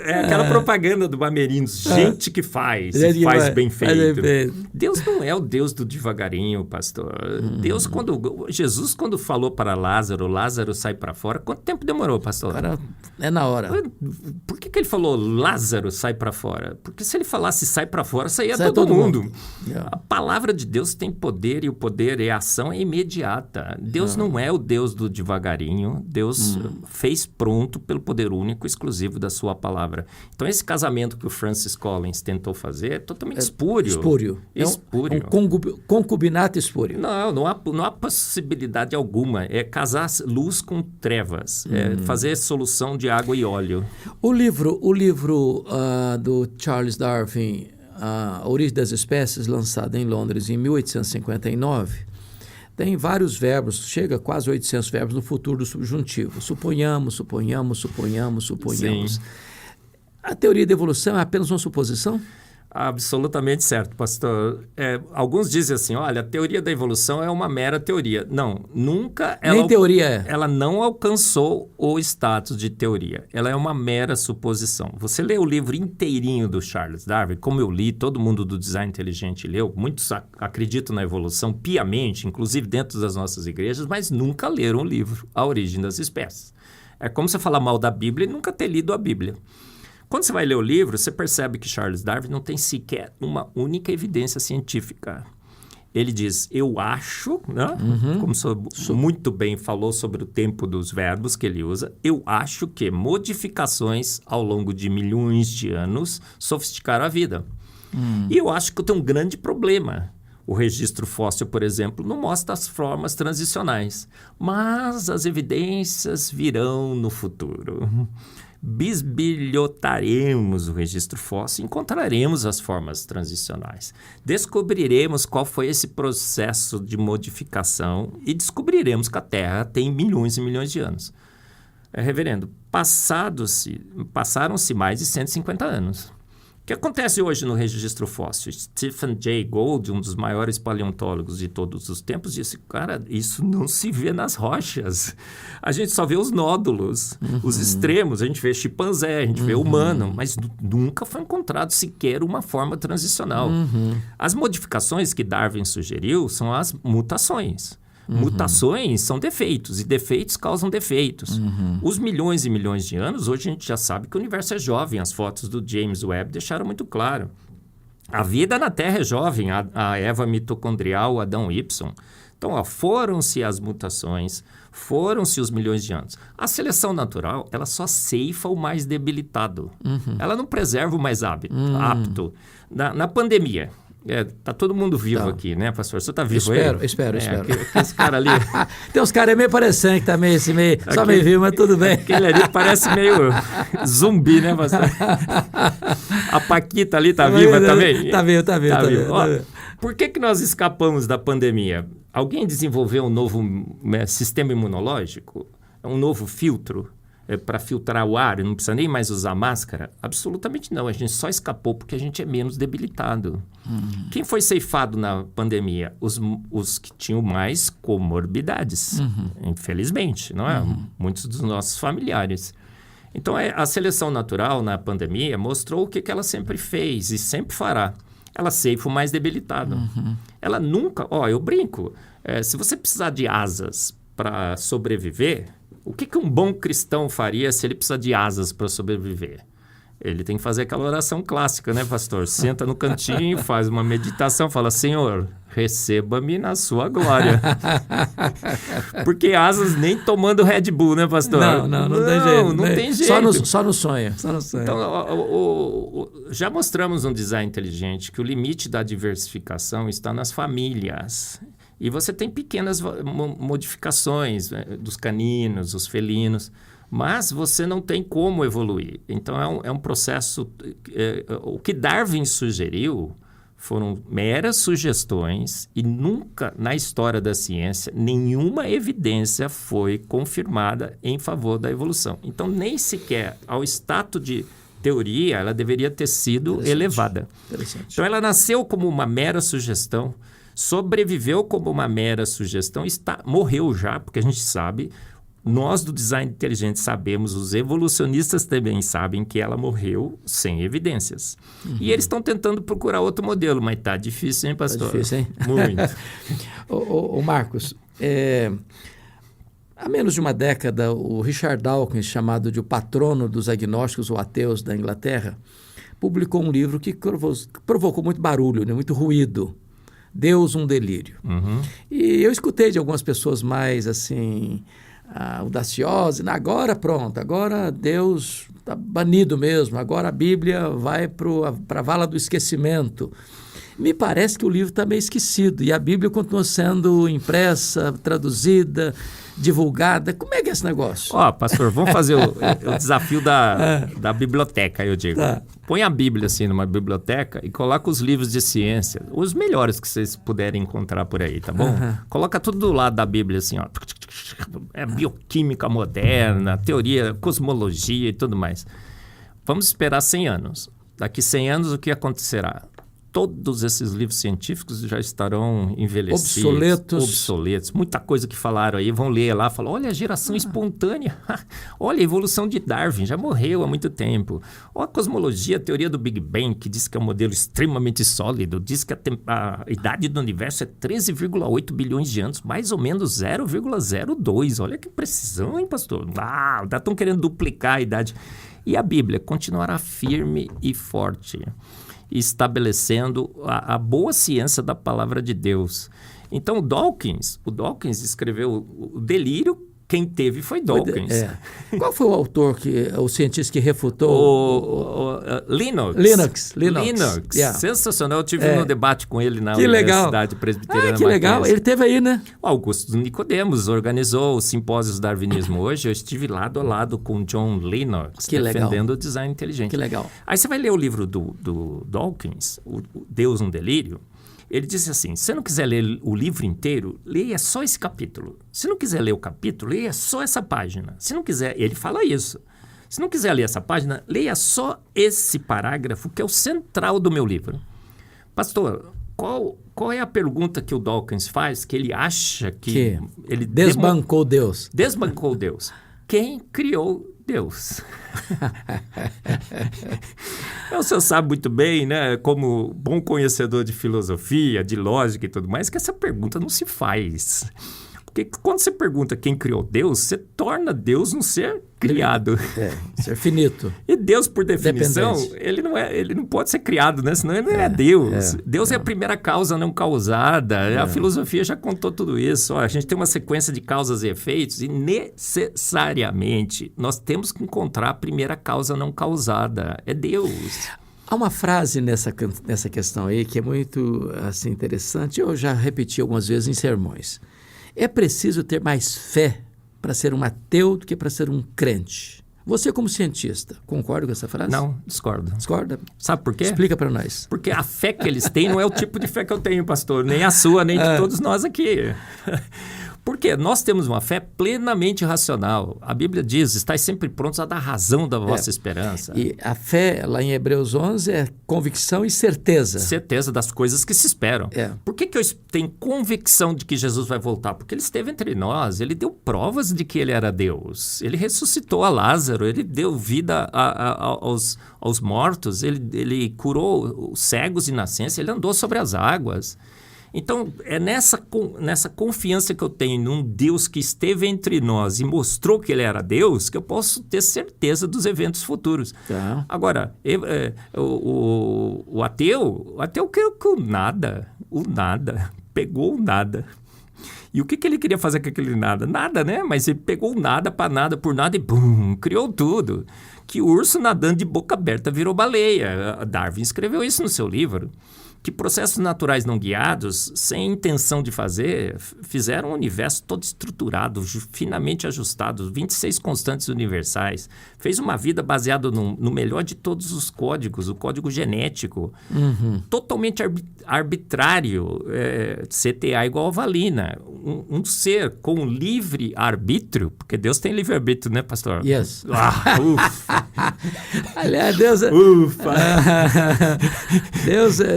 É aquela propaganda do Bamerindos, gente que faz bem feito. Deus não é o Deus do devagarinho, pastor. Deus, Jesus, quando falou para Lázaro sai para fora, quanto tempo demorou, pastor? Cara, é na hora. Por que ele falou Lázaro sai para fora? Porque se ele falasse sai para fora, saía todo mundo. A palavra de Deus tem poder e o poder e a ação é imediata. Deus não é o Deus do devagarinho. Deus fez pronto pelo poder único exclusivo da sua palavra. Então esse casamento que o Francis Collins tentou fazer é totalmente espúrio. Espúrio. Espúrio. Concubinato espúrio. Não há possibilidade alguma. É casar luz com trevas. É fazer solução de água e óleo. O livro do Charles Darwin, A Origem das Espécies, lançado em Londres em 1859, tem vários verbos, chega a quase 800 verbos no futuro do subjuntivo. Suponhamos. Sim. A teoria da evolução é apenas uma suposição? Absolutamente certo, pastor. Alguns dizem assim, olha, a teoria da evolução é uma mera teoria. Não, nunca ela não alcançou o status de teoria. Ela é uma mera suposição. Você lê o livro inteirinho do Charles Darwin, como eu li, todo mundo do design inteligente leu, muitos acreditam na evolução piamente, inclusive dentro das nossas igrejas, mas nunca leram o livro A Origem das Espécies. É como você falar mal da Bíblia e nunca ter lido a Bíblia. Quando você vai ler o livro, você percebe que Charles Darwin não tem sequer uma única evidência científica. Ele diz, eu acho, né? Como muito bem falou sobre o tempo dos verbos que ele usa, eu acho que modificações ao longo de milhões de anos sofisticaram a vida. E eu acho que eu tenho um grande problema. O registro fóssil, por exemplo, não mostra as formas transicionais, mas as evidências virão no futuro. Bisbilhotaremos o registro fóssil e encontraremos as formas transicionais. Descobriremos qual foi esse processo de modificação e descobriremos que a Terra tem milhões e milhões de anos. Reverendo, passaram-se mais de 150 anos. O que acontece hoje no registro fóssil? Stephen Jay Gould, um dos maiores paleontólogos de todos os tempos, disse, cara, isso não se vê nas rochas. A gente só vê os nódulos, os extremos, a gente vê chimpanzé, a gente vê humano, mas nunca foi encontrado sequer uma forma transicional. As modificações que Darwin sugeriu são as mutações. Mutações são defeitos, e defeitos causam defeitos. Os milhões e milhões de anos, hoje a gente já sabe que o universo é jovem. As fotos do James Webb deixaram muito claro. A vida na Terra é jovem, a Eva mitocondrial, o Adão Y. Então, foram-se as mutações, foram-se os milhões de anos. A seleção natural, ela só ceifa o mais debilitado. Ela não preserva o mais apto. Na pandemia... tá todo mundo vivo aqui, né, pastor? Você tá vivo aí? Espero. Esse cara ali... Tem uns caras meio parecendo que tá meio só meio vivo, mas tudo bem. Aquele ali parece meio zumbi, né, pastor? A Paquita ali tá viva também? Tá vivo. Por que nós escapamos da pandemia? Alguém desenvolveu um novo sistema imunológico? Um novo filtro? Para filtrar o ar, não precisa nem mais usar máscara? Absolutamente não. A gente só escapou porque a gente é menos debilitado. Quem foi ceifado na pandemia? Os que tinham mais comorbidades, infelizmente, não é? Muitos dos nossos familiares. Então, a seleção natural na pandemia mostrou o que ela sempre fez e sempre fará. Ela ceifa o mais debilitado. Ela nunca... eu brinco. Se você precisar de asas para sobreviver... O que um bom cristão faria se ele precisa de asas para sobreviver? Ele tem que fazer aquela oração clássica, né, pastor? Senta no cantinho, faz uma meditação, fala, Senhor, receba-me na sua glória. Porque asas nem tomando Red Bull, né, pastor? Não tem jeito. Não tem jeito. Só no sonho. Então, já mostramos no design inteligente que o limite da diversificação está nas famílias. E você tem pequenas modificações, né, dos caninos, os felinos, mas você não tem como evoluir. Então, é um processo... o que Darwin sugeriu foram meras sugestões e nunca, na história da ciência, nenhuma evidência foi confirmada em favor da evolução. Então, nem sequer ao status de teoria, ela deveria ter sido elevada. Então, ela nasceu como uma mera sugestão, sobreviveu como uma mera sugestão, morreu já, porque a gente sabe, nós do design inteligente sabemos, os evolucionistas também sabem que ela morreu sem evidências. E eles estão tentando procurar outro modelo, mas tá difícil, hein, pastor? Tá difícil, hein? Muito. Ô Marcos, há menos de uma década, o Richard Dawkins, chamado de o patrono dos agnósticos ou ateus da Inglaterra, publicou um livro que provocou muito barulho, né? Muito ruído. Deus, um delírio. E eu escutei de algumas pessoas mais assim, audaciosas, agora pronto, agora Deus está banido mesmo, agora a Bíblia vai para a vala do esquecimento. Me parece que o livro está meio esquecido e a Bíblia continua sendo impressa, traduzida, divulgada. Como é que é esse negócio? Pastor, vamos fazer o desafio da biblioteca, eu digo. Tá. Põe a Bíblia assim numa biblioteca e coloca os livros de ciência, os melhores que vocês puderem encontrar por aí, tá bom? Coloca tudo do lado da Bíblia assim, ó. Bioquímica moderna, teoria, cosmologia e tudo mais. Vamos esperar 100 anos. Daqui 100 anos, o que acontecerá? Todos esses livros científicos já estarão envelhecidos. Obsoletos. Muita coisa que falaram aí, vão ler lá, falam, olha a geração espontânea, olha a evolução de Darwin, já morreu há muito tempo. Olha a cosmologia, a teoria do Big Bang, que diz que é um modelo extremamente sólido, diz que a idade do universo é 13,8 bilhões de anos, mais ou menos 0,02. Olha que precisão, hein, pastor? Já estão querendo duplicar a idade. E a Bíblia continuará firme e forte, estabelecendo a boa ciência da palavra de Deus. Então, o Dawkins escreveu o delírio, quem teve foi Dawkins. Qual foi o autor, o cientista que refutou? Linux. Yeah. Sensacional. Eu tive um debate com ele na Universidade Presbiteriana. Que legal. Ele teve aí, né? O Augusto Nicodemos organizou os simpósios Darwinismo hoje. Eu estive lado a lado com John Lennox, defendendo o design inteligente. Que legal. Aí você vai ler o livro do Dawkins, o Deus, um delírio. Ele disse assim, se você não quiser ler o livro inteiro, leia só esse capítulo. Se não quiser ler o capítulo, leia só essa página. Se não quiser, ele fala isso. Se não quiser ler essa página, leia só esse parágrafo, que é o central do meu livro. Pastor, qual é a pergunta que o Dawkins faz, que ele acha que ele desbancou Deus? Desbancou Deus. Quem criou Deus? O senhor sabe muito bem, né, como bom conhecedor de filosofia, de lógica e tudo mais, que essa pergunta não se faz. Porque quando você pergunta quem criou Deus, você torna Deus um ser criado. Ser finito. E Deus, por definição, ele não pode ser criado, né? Senão ele não é Deus. Deus é a primeira causa não causada. A filosofia já contou tudo isso. A gente tem uma sequência de causas e efeitos e necessariamente nós temos que encontrar a primeira causa não causada. É Deus. Há uma frase nessa questão aí que é muito assim, interessante. Eu já repeti algumas vezes em sermões. É preciso ter mais fé para ser um ateu do que para ser um crente. Você, como cientista, concorda com essa frase? Não, discordo. Discorda? Sabe por quê? Explica para nós. Porque a fé que eles têm não é o tipo de fé que eu tenho, pastor. Nem a sua, nem de todos nós aqui. Porque nós temos uma fé plenamente racional. A Bíblia diz, estáis sempre prontos a dar razão da vossa esperança. E a fé, lá em Hebreus 11, é convicção e certeza. Certeza das coisas que se esperam. Por que eu tenho convicção de que Jesus vai voltar? Porque ele esteve entre nós, ele deu provas de que ele era Deus. Ele ressuscitou a Lázaro, ele deu vida aos mortos, ele curou os cegos de nascença, ele andou sobre as águas. Então, é nessa confiança que eu tenho num Deus que esteve entre nós e mostrou que ele era Deus, que eu posso ter certeza dos eventos futuros. Tá. Agora, o ateu quer que o nada, pegou o nada. E o que ele queria fazer com aquele nada? Nada, né? Mas ele pegou o nada para nada, por nada e bum, criou tudo. Que o urso nadando de boca aberta virou baleia. Darwin escreveu isso no seu livro. Que processos naturais não guiados, sem intenção de fazer, fizeram um universo todo estruturado, finamente ajustado, 26 constantes universais. Fez uma vida baseada no melhor de todos os códigos, o código genético. Totalmente arbitrário, CTA igual a valina. Um ser com livre arbítrio, porque Deus tem livre arbítrio, né, pastor? Yes. Ufa! Aliás, Deus Ufa!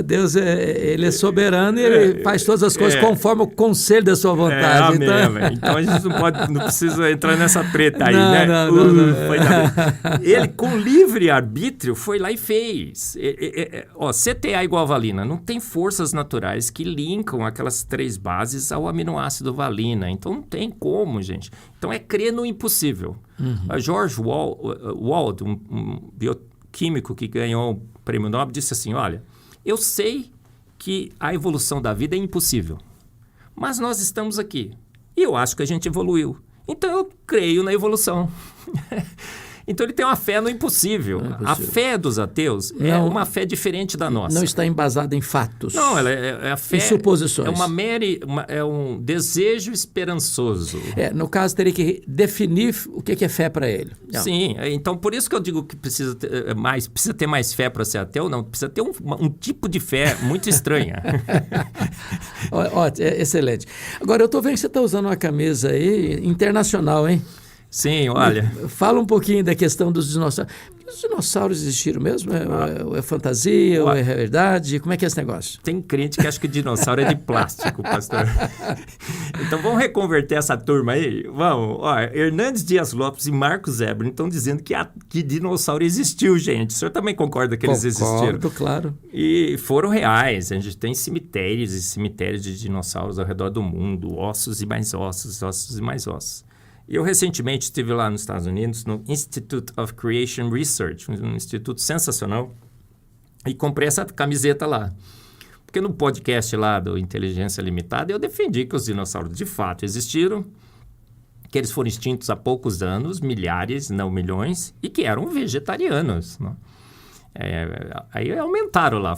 Deus ele é soberano e ele faz todas as coisas conforme o conselho da sua vontade. Então a gente não precisa entrar nessa treta aí, não, né? Não. Ele, com livre-arbítrio, foi lá e fez. CTA igual a valina. Não tem forças naturais que linkam aquelas 3 bases ao aminoácido valina. Então não tem como, gente. Então é crer no impossível. George Wald, um bioquímico que ganhou o prêmio Nobel, disse assim, olha, eu sei que a evolução da vida é impossível, mas nós estamos aqui e eu acho que a gente evoluiu. Então eu creio na evolução. Então ele tem uma fé no impossível. A fé dos ateus é uma fé diferente da nossa. Não está embasada em fatos. Não, ela é a fé. Em suposições. É um desejo esperançoso. No caso, teria que definir o que é fé para ele. Não. Sim, então por isso que eu digo que precisa ter mais fé para ser ateu. Não, precisa ter um tipo de fé muito estranha. Excelente. Agora, eu estou vendo que você está usando uma camisa aí internacional, hein? Sim, olha. Fala um pouquinho da questão dos dinossauros. Os dinossauros existiram mesmo? É fantasia ou é verdade? Como é que é esse negócio? Tem crente que acha que dinossauro é de plástico, pastor. Então vamos reconverter essa turma aí? Vamos. Hernandes Dias Lopes e Marcos Eber estão dizendo que dinossauro existiu, gente. O senhor também concorda que eles existiram? Concordo, claro. E foram reais. A gente tem cemitérios e cemitérios de dinossauros ao redor do mundo. Ossos e mais ossos, ossos e mais ossos. Eu recentemente estive lá nos Estados Unidos, no Institute of Creation Research, um instituto sensacional, e comprei essa camiseta lá. Porque no podcast lá do Inteligência Limitada, eu defendi que os dinossauros de fato existiram, que eles foram extintos há poucos anos, milhares, não milhões, e que eram vegetarianos, né? Aí aumentaram lá.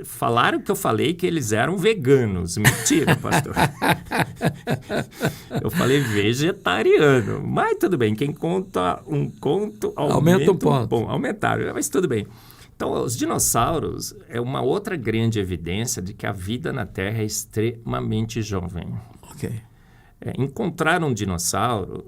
Falaram que eu falei que eles eram veganos. Mentira, pastor. Eu falei vegetariano. Mas tudo bem, quem conta um conto aumenta um ponto. Bom, aumentaram, mas tudo bem. Então, os dinossauros é uma outra grande evidência de que a vida na Terra é extremamente jovem. Ok. Encontraram um dinossauro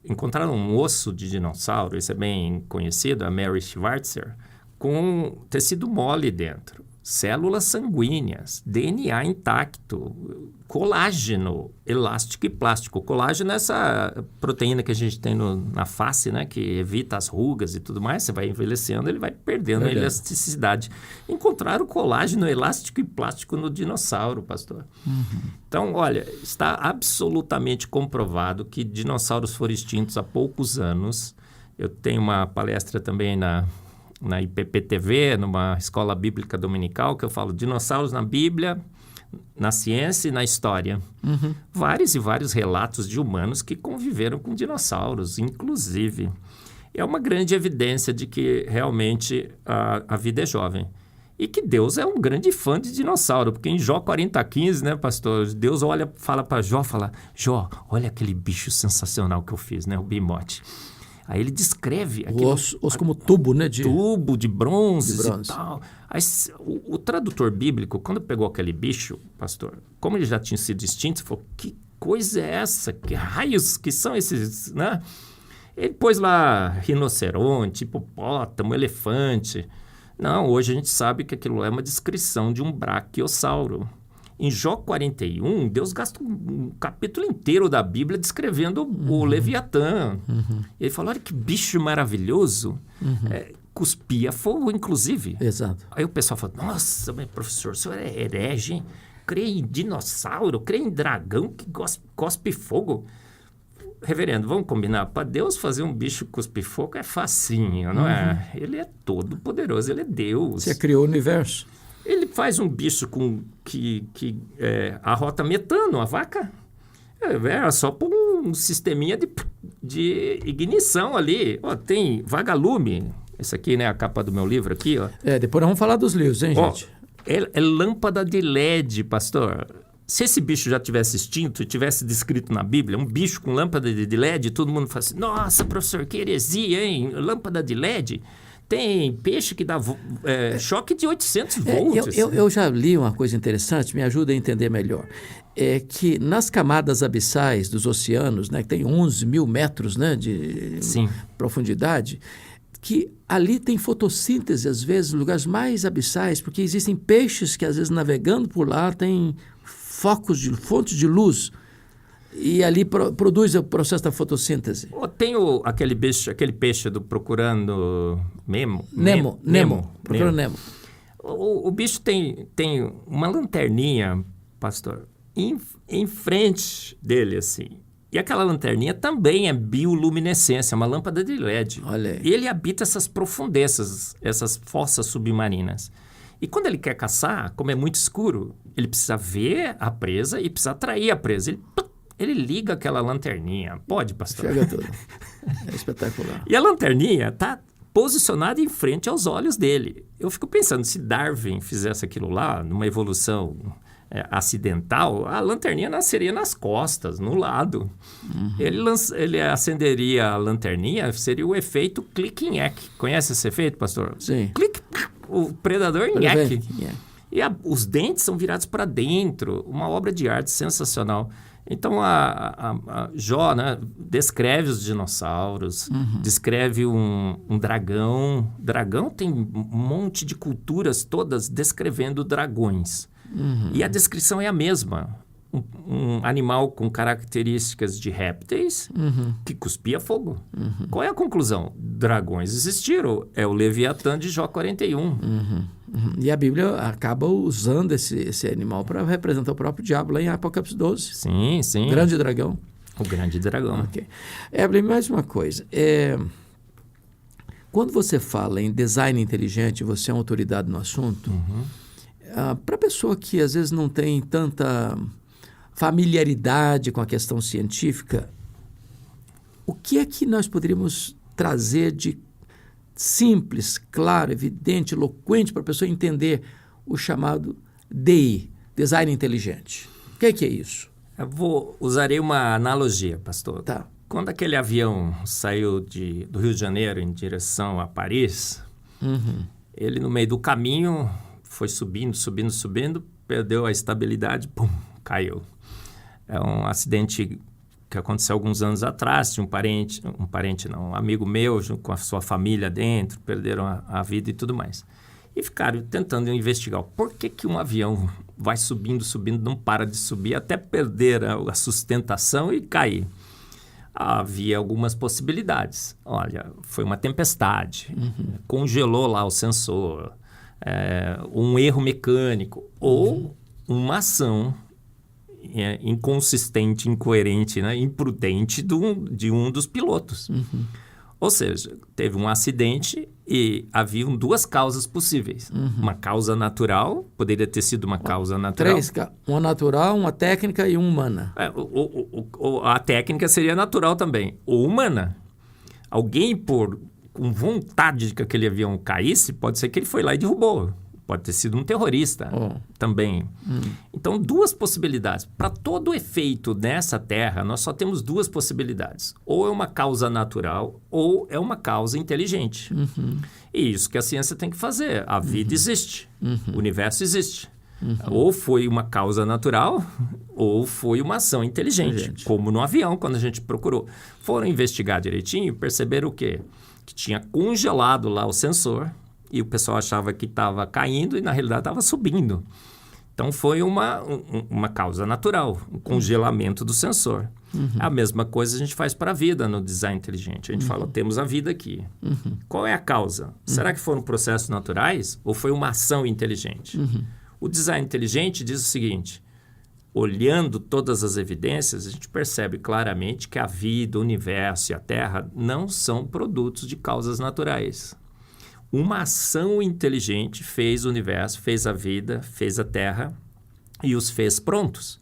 encontraram um osso de dinossauro, isso é bem conhecido, a Mary Schweitzer, com tecido mole dentro, células sanguíneas, DNA intacto, colágeno, elástico e plástico. O colágeno é essa proteína que a gente tem na face, né, que evita as rugas e tudo mais. Você vai envelhecendo, ele vai perdendo a elasticidade. Encontraram colágeno, elástico e plástico no dinossauro, pastor. Então, olha, está absolutamente comprovado que dinossauros foram extintos há poucos anos. Eu tenho uma palestra também na IPP-TV, numa escola bíblica dominical, que eu falo dinossauros na Bíblia, na ciência e na história. Vários e vários relatos de humanos que conviveram com dinossauros, inclusive. É uma grande evidência de que realmente a vida é jovem. E que Deus é um grande fã de dinossauro, porque em Jó 40:15, né, pastor? Deus fala para Jó, Jó, olha aquele bicho sensacional que eu fiz, né, o bimote. Aí ele descreve... Osso como tubo, né? Tubo de bronze e tal. Aí, o tradutor bíblico, quando pegou aquele bicho, pastor, como ele já tinha sido extinto, falou, que coisa é essa? Que raios que são esses, né? Ele pôs lá rinoceronte, hipopótamo, elefante. Não, hoje a gente sabe que aquilo é uma descrição de um braquiossauro. Em Jó 41, Deus gasta um capítulo inteiro da Bíblia descrevendo o Leviatã. Ele falou, olha que bicho maravilhoso. Cuspia fogo, inclusive. Exato. Aí o pessoal fala, nossa, mas professor, o senhor é herege, hein? Crê em dinossauro, crê em dragão que cospe fogo. Reverendo, vamos combinar? Para Deus fazer um bicho cuspir fogo é facinho, não é? Ele é todo poderoso, ele é Deus. Você criou o universo. Ele faz um bicho que arrota metano, a vaca. É só por um sisteminha de ignição ali. Ó, tem vagalume. Esse aqui, né, a capa do meu livro aqui, ó. Depois nós vamos falar dos livros, hein, gente? É lâmpada de LED, pastor. Se esse bicho já tivesse extinto e tivesse descrito na Bíblia, um bicho com lâmpada de LED, todo mundo fala assim, nossa, professor, que heresia, hein? Lâmpada de LED... Tem peixe que dá choque de 800 volts. Eu já li uma coisa interessante, me ajuda a entender melhor. É que nas camadas abissais dos oceanos, né, que tem 11 mil metros, né, de profundidade, que ali tem fotossíntese, às vezes, em lugares mais abissais, porque existem peixes que, às vezes, navegando por lá, têm fontes de luz, e ali produz o processo da fotossíntese. Tem aquele peixe do Procurando Nemo. Procurando Nemo. O bicho tem uma lanterninha, pastor, em frente dele, assim. E aquela lanterninha também é bioluminescência, uma lâmpada de LED. Olha aí. E ele habita essas profundezas, essas fossas submarinas. E quando ele quer caçar, como é muito escuro, ele precisa ver a presa e precisa atrair a presa. Ele liga aquela lanterninha. Pode, pastor? Chega tudo. É espetacular. E a lanterninha está posicionada em frente aos olhos dele. Eu fico pensando, se Darwin fizesse aquilo lá, numa evolução acidental, a lanterninha nasceria nas costas, no lado. Ele acenderia a lanterninha, seria o efeito click-nhack. Conhece esse efeito, pastor? Sim. Clique, o predador nhaque. E os dentes são virados para dentro. Uma obra de arte sensacional. Então, a Jó, né, descreve os dinossauros, descreve um dragão. Dragão tem um monte de culturas todas descrevendo dragões. E a descrição é a mesma. Um animal com características de répteis que cuspia fogo. Qual é a conclusão? Dragões existiram. É o Leviatã de Jó 41. E a Bíblia acaba usando esse animal para representar o próprio diabo lá em Apocalipse 12. Sim, sim. O grande dragão. O grande dragão. Okay. Evelyn, mais uma coisa. Quando você fala em design inteligente, você é uma autoridade no assunto, para a pessoa que às vezes não tem tanta familiaridade com a questão científica, o que é que nós poderíamos trazer de simples, claro, evidente, eloquente para a pessoa entender o chamado DI, Design Inteligente? O que é isso? Usarei uma analogia, pastor. Tá. Quando aquele avião saiu do Rio de Janeiro em direção a Paris, ele no meio do caminho foi subindo, perdeu a estabilidade, pum, caiu. É um acidente que aconteceu alguns anos atrás, de um amigo meu, com a sua família dentro, perderam a vida e tudo mais. E ficaram tentando investigar por que um avião vai subindo, não para de subir, até perder a sustentação e cair. Havia algumas possibilidades. Olha, foi uma tempestade, congelou lá o sensor, um erro mecânico, ou uma ação inconsistente, incoerente, né, imprudente de um dos pilotos. Ou seja, teve um acidente e haviam duas causas possíveis. Uma causa natural, poderia ter sido uma causa natural. Uma natural, uma técnica e uma humana. A técnica seria natural também, ou humana. Alguém com vontade de que aquele avião caísse, pode ser que ele foi lá e derrubou. Pode ter sido um terrorista também. Então, duas possibilidades. Para todo efeito nessa Terra, nós só temos duas possibilidades. Ou é uma causa natural, ou é uma causa inteligente. E isso que a ciência tem que fazer. A vida existe. O universo existe. Ou foi uma causa natural, ou foi uma ação inteligente. Como no avião, quando a gente procurou. Foram investigar direitinho e perceberam o quê? Que tinha congelado lá o sensor. E o pessoal achava que estava caindo e, na realidade, estava subindo. Então, foi uma causa natural, um congelamento do sensor. A mesma coisa a gente faz para a vida no design inteligente. A gente fala, temos a vida aqui. Qual é a causa? Será que foram processos naturais ou foi uma ação inteligente? O design inteligente diz o seguinte, olhando todas as evidências, a gente percebe claramente que a vida, o universo e a Terra não são produtos de causas naturais. Uma ação inteligente fez o universo, fez a vida, fez a Terra e os fez prontos.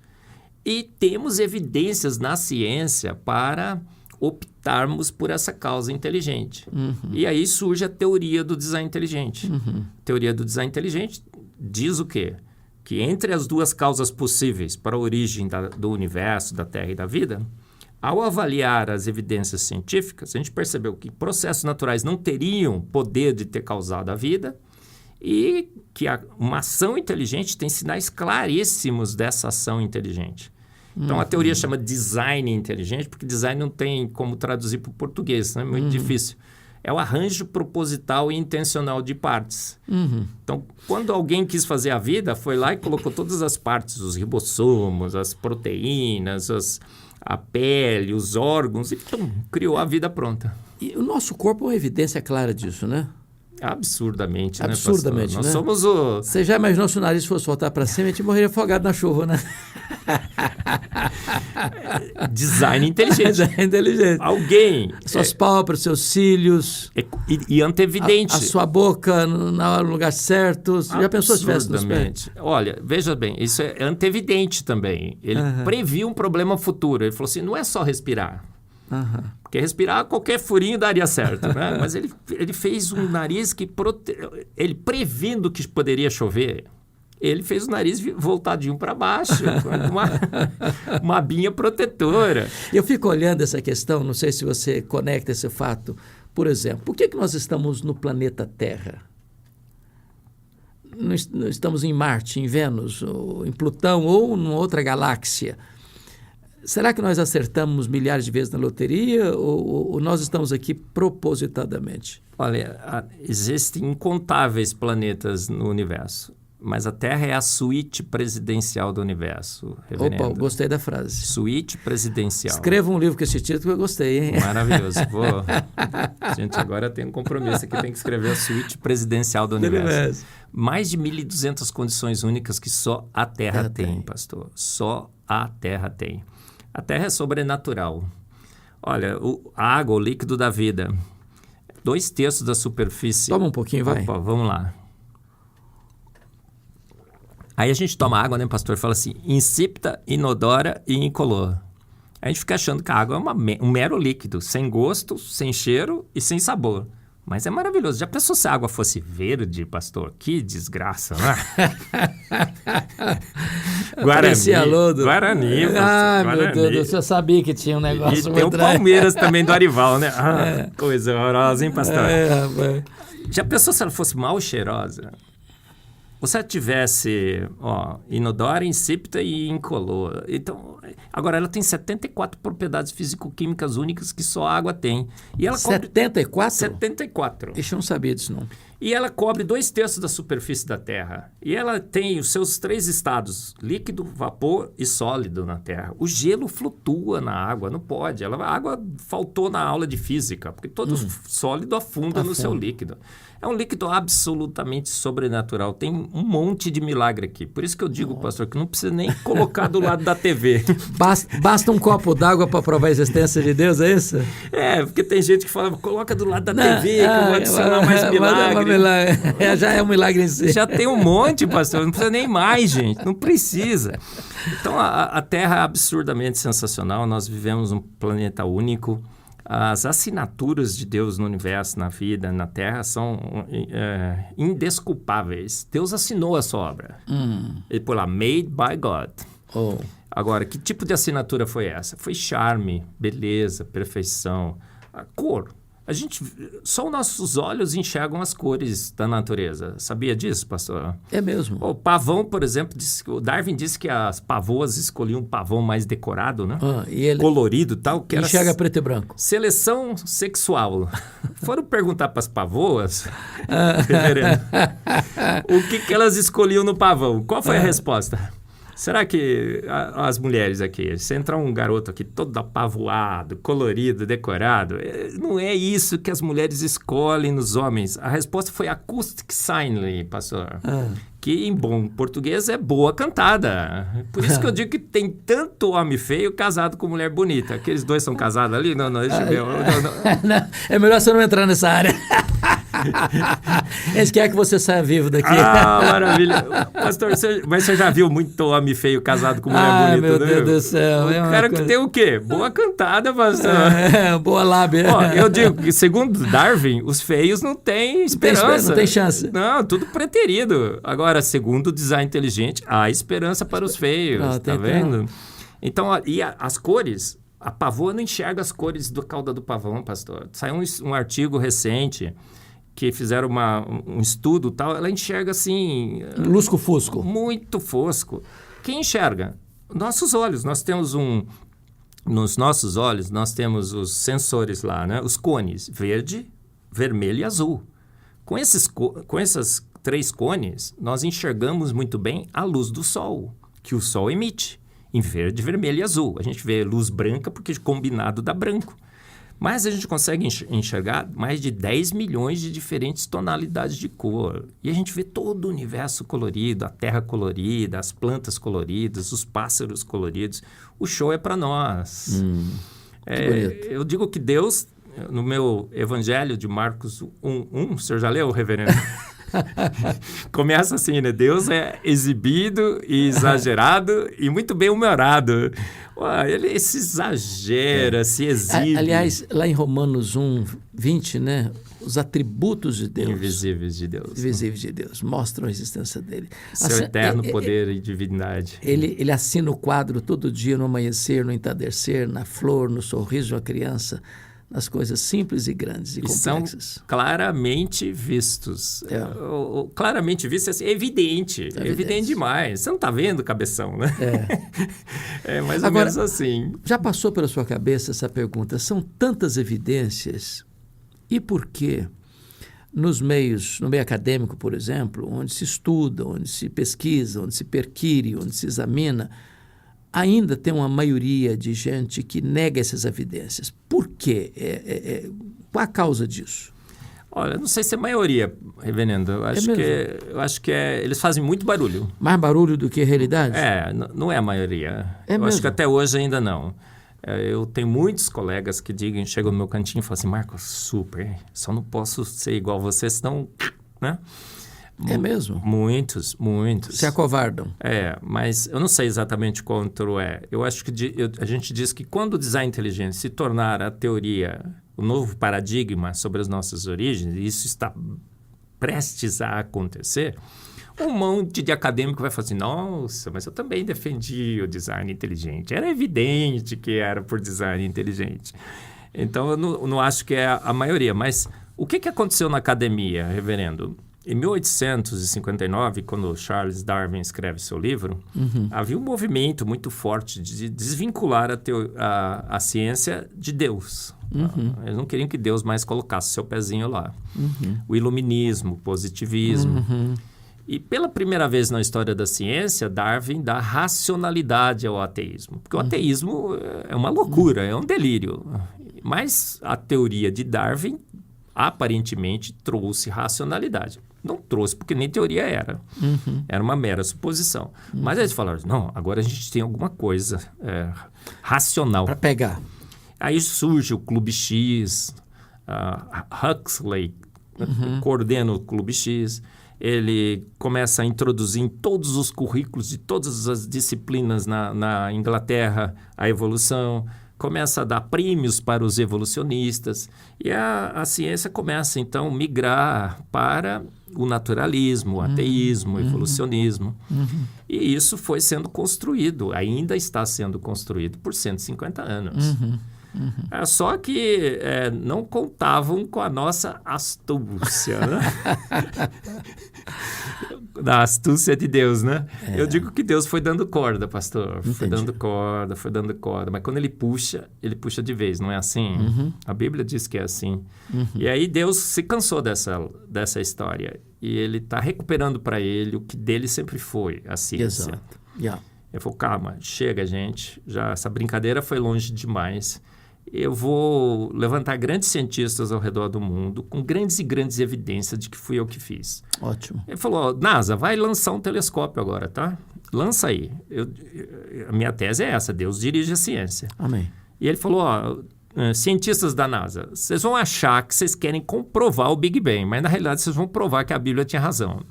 E temos evidências na ciência para optarmos por essa causa inteligente. E aí surge a teoria do design inteligente. A teoria do design inteligente diz o quê? Que entre as duas causas possíveis para a origem do universo, da Terra e da vida, ao avaliar as evidências científicas, a gente percebeu que processos naturais não teriam poder de ter causado a vida e que uma ação inteligente tem sinais claríssimos dessa ação inteligente. Então, a teoria chama design inteligente, porque design não tem como traduzir para o português, né? É muito difícil. é o arranjo proposital e intencional de partes. Então, quando alguém quis fazer a vida, foi lá e colocou todas as partes, os ribossomos, as proteínas, a pele, os órgãos, e criou a vida pronta. E o nosso corpo é uma evidência clara disso, né? Absurdamente, Absurdamente, né, pastor? né? Nós somos o... Você já imaginou se o nariz fosse voltar para cima, a gente morreria afogado na chuva, né? Design inteligente. Inteligente. Alguém... Suas pálpebras, seus cílios... E antevidente. A sua boca no lugar certo. Você já pensou se tivesse nos pés? Olha, veja bem, isso é antevidente também. Ele previu um problema futuro. Ele falou assim, não é só respirar. Porque respirar, qualquer furinho daria certo, né? Mas ele fez um nariz que... Ele prevendo que poderia chover, ele fez o nariz voltadinho para baixo, com uma abinha protetora. Eu fico olhando essa questão, não sei se você conecta esse fato. Por exemplo, por que nós estamos no planeta Terra? Não estamos em Marte, em Vênus, ou em Plutão, ou em outra galáxia? Será que nós acertamos milhares de vezes na loteria ou nós estamos aqui propositadamente? Olha, existem incontáveis planetas no universo, mas a Terra é a suíte presidencial do universo, reverendo. Opa, gostei da frase. Suíte presidencial. Escreva um livro com esse título que eu gostei, hein? Maravilhoso. Gente, agora tem um compromisso aqui, tem que escrever a suíte presidencial do universo. Mais de 1.200 condições únicas que só a Terra tem, pastor. Só a Terra tem. A Terra é sobrenatural. Olha, a água, o líquido da vida, 2/3 da superfície... Toma um pouquinho, vai. Opa, vamos lá. Aí a gente toma água, né, pastor? Fala assim, insípida, inodora e incolor. A gente fica achando que a água é um mero líquido, sem gosto, sem cheiro e sem sabor. Mas é maravilhoso. Já pensou se a água fosse verde, pastor? Que desgraça, né? Guarani, pastor. Ah, meu Deus, eu sabia que tinha um negócio. E tem o Palmeiras também do Arival, né? Coisa horrorosa, hein, pastor? Rapaz. Já pensou se ela fosse mal cheirosa? Ou se ela tivesse, inodora, insípida e incolor. Então, agora, ela tem 74 propriedades físico-químicas únicas que só a água tem. E ela 74? 74. Ixi, eu não sabia disso, não. E ela cobre 2/3 da superfície da Terra. E ela tem os seus 3 estados, líquido, vapor e sólido na Terra. O gelo flutua na água, não pode. A água faltou na aula de física, porque todo sólido afunda no seu líquido. É um líquido absolutamente sobrenatural. Tem um monte de milagre aqui. Por isso que eu digo, pastor, que não precisa nem colocar do lado da TV. Basta um copo d'água para provar a existência de Deus, é isso? É, porque tem gente que fala, coloca do lado da TV, que eu vou adicionar mais milagre. Já é um milagre em si. Já tem um monte, pastor. Não precisa nem mais, gente. Não precisa. Então, a Terra é absurdamente sensacional. Nós vivemos um planeta único. As assinaturas de Deus no universo, na vida, na Terra, são indesculpáveis. Deus assinou a sua obra. Ele pôs lá, made by God. Agora, que tipo de assinatura foi essa? Foi charme, beleza, perfeição, a cor. Só os nossos olhos enxergam as cores da natureza. Sabia disso, pastor? É mesmo. O pavão, por exemplo, o Darwin disse que as pavoas escolhiam um pavão mais decorado, né? E ele colorido e tal. Que enxerga preto e branco. Seleção sexual. Foram perguntar para as pavoas, o que elas escolhiam no pavão. Qual foi a resposta? Será que as mulheres aqui, se entrar um garoto aqui todo apavoado, colorido, decorado, não é isso que as mulheres escolhem nos homens. A resposta foi acoustic sign, pastor. Que em bom português é boa cantada. Por isso que eu digo que tem tanto homem feio casado com mulher bonita. Aqueles dois são casados ali? Não, deixa eu ver. Não, é melhor você não entrar nessa área. Eles querem que você saia vivo daqui. Maravilha. Pastor, mas você já viu muito homem feio casado com mulher bonita? Meu Deus do céu. O cara que tem o quê? Boa cantada, pastor. Boa lábia. Eu digo que, segundo Darwin, os feios não têm esperança. Não tem chance. Não, tudo preterido. Agora, segundo o design inteligente, há esperança para os feios. Tá vendo? Então, as cores... A pavoa não enxerga as cores da cauda do pavão, pastor. Saiu um artigo recente que fizeram um estudo e tal. Ela enxerga assim... Lusco-fusco. Muito fosco. Quem enxerga? Nossos olhos. Nós temos nos nossos olhos, nós temos os sensores lá, né? Os cones. Verde, vermelho e azul. Com essas 3 cones, nós enxergamos muito bem a luz do sol, que o sol emite, em verde, vermelho e azul. A gente vê luz branca porque combinado dá branco. Mas a gente consegue enxergar mais de 10 milhões de diferentes tonalidades de cor. E a gente vê todo o universo colorido, a terra colorida, as plantas coloridas, os pássaros coloridos. O show é para nós. Eu digo que Deus, no meu Evangelho de Marcos 1:1, o senhor já leu, reverendo? Começa assim, né? Deus é exibido e exagerado e muito bem humorado. Ele se exagera, se exibe. Aliás, lá em Romanos 1:20, né? Os atributos de Deus. Invisíveis de Deus. Invisíveis de Deus. Mostram a existência dele. Seu eterno poder e divindade. Ele assina o quadro todo dia, no amanhecer, no entardecer, na flor, no sorriso de uma criança, nas coisas simples e grandes e complexas. São claramente vistos. Claramente vistos, assim, é evidente. É evidente demais. Você não está vendo, cabeção, né? É mais ou menos assim. Já passou pela sua cabeça essa pergunta? São tantas evidências, e por que no meio acadêmico, por exemplo, onde se estuda, onde se pesquisa, onde se perquire, onde se examina, ainda tem uma maioria de gente que nega essas evidências? Por quê? Qual a causa disso? Olha, não sei se é maioria, reverendo. Eu acho que eles fazem muito barulho. Mais barulho do que realidade? Não é a maioria. Acho que até hoje ainda não. Eu tenho muitos colegas que chegam no meu cantinho e falam assim, Marcos, super, só não posso ser igual você, senão... né? É mesmo? Muitos. Se acovardam. Mas eu não sei exatamente quanto é. Eu acho que a gente diz que quando o design inteligente se tornar a teoria, o novo paradigma sobre as nossas origens, e isso está prestes a acontecer, um monte de acadêmico vai falar assim, nossa, mas eu também defendi o design inteligente. Era evidente que era por design inteligente. Então, eu não acho que é a maioria. Mas o que aconteceu na academia, reverendo? Em 1859, quando Charles Darwin escreve seu livro, havia um movimento muito forte de desvincular a ciência de Deus. Eles não queriam que Deus mais colocasse seu pezinho lá. O iluminismo, o positivismo. E pela primeira vez na história da ciência, Darwin dá racionalidade ao ateísmo. Porque o ateísmo é uma loucura, é um delírio. Mas a teoria de Darwin aparentemente trouxe racionalidade. Não trouxe, porque nem teoria era. Era uma mera suposição. Mas eles falaram, não, agora a gente tem alguma coisa racional. Para pegar. Aí surge o Clube X, Huxley coordena o Clube X, ele começa a introduzir em todos os currículos de todas as disciplinas na Inglaterra a evolução, começa a dar prêmios para os evolucionistas e a ciência começa, então, a migrar para o naturalismo, o ateísmo, o evolucionismo. E isso foi sendo construído, ainda está sendo construído por 150 anos. Só que não contavam com a nossa astúcia, né? Da astúcia de Deus, né? Eu digo que Deus foi dando corda, pastor. Entendi. Foi dando corda. Mas quando ele puxa de vez, não é assim? A Bíblia diz que é assim. E aí Deus se cansou dessa história. E ele está recuperando para ele o que dele sempre foi, a ciência. Exato. Ele falou, calma, chega, gente. Já essa brincadeira foi longe demais. Eu vou levantar grandes cientistas ao redor do mundo com grandes e grandes evidências de que fui eu que fiz. Ótimo. Ele falou, NASA, vai lançar um telescópio agora, tá? Lança aí. A minha tese é essa, Deus dirige a ciência. Amém. E ele falou, cientistas da NASA, vocês vão achar que vocês querem comprovar o Big Bang, mas na realidade vocês vão provar que a Bíblia tinha razão.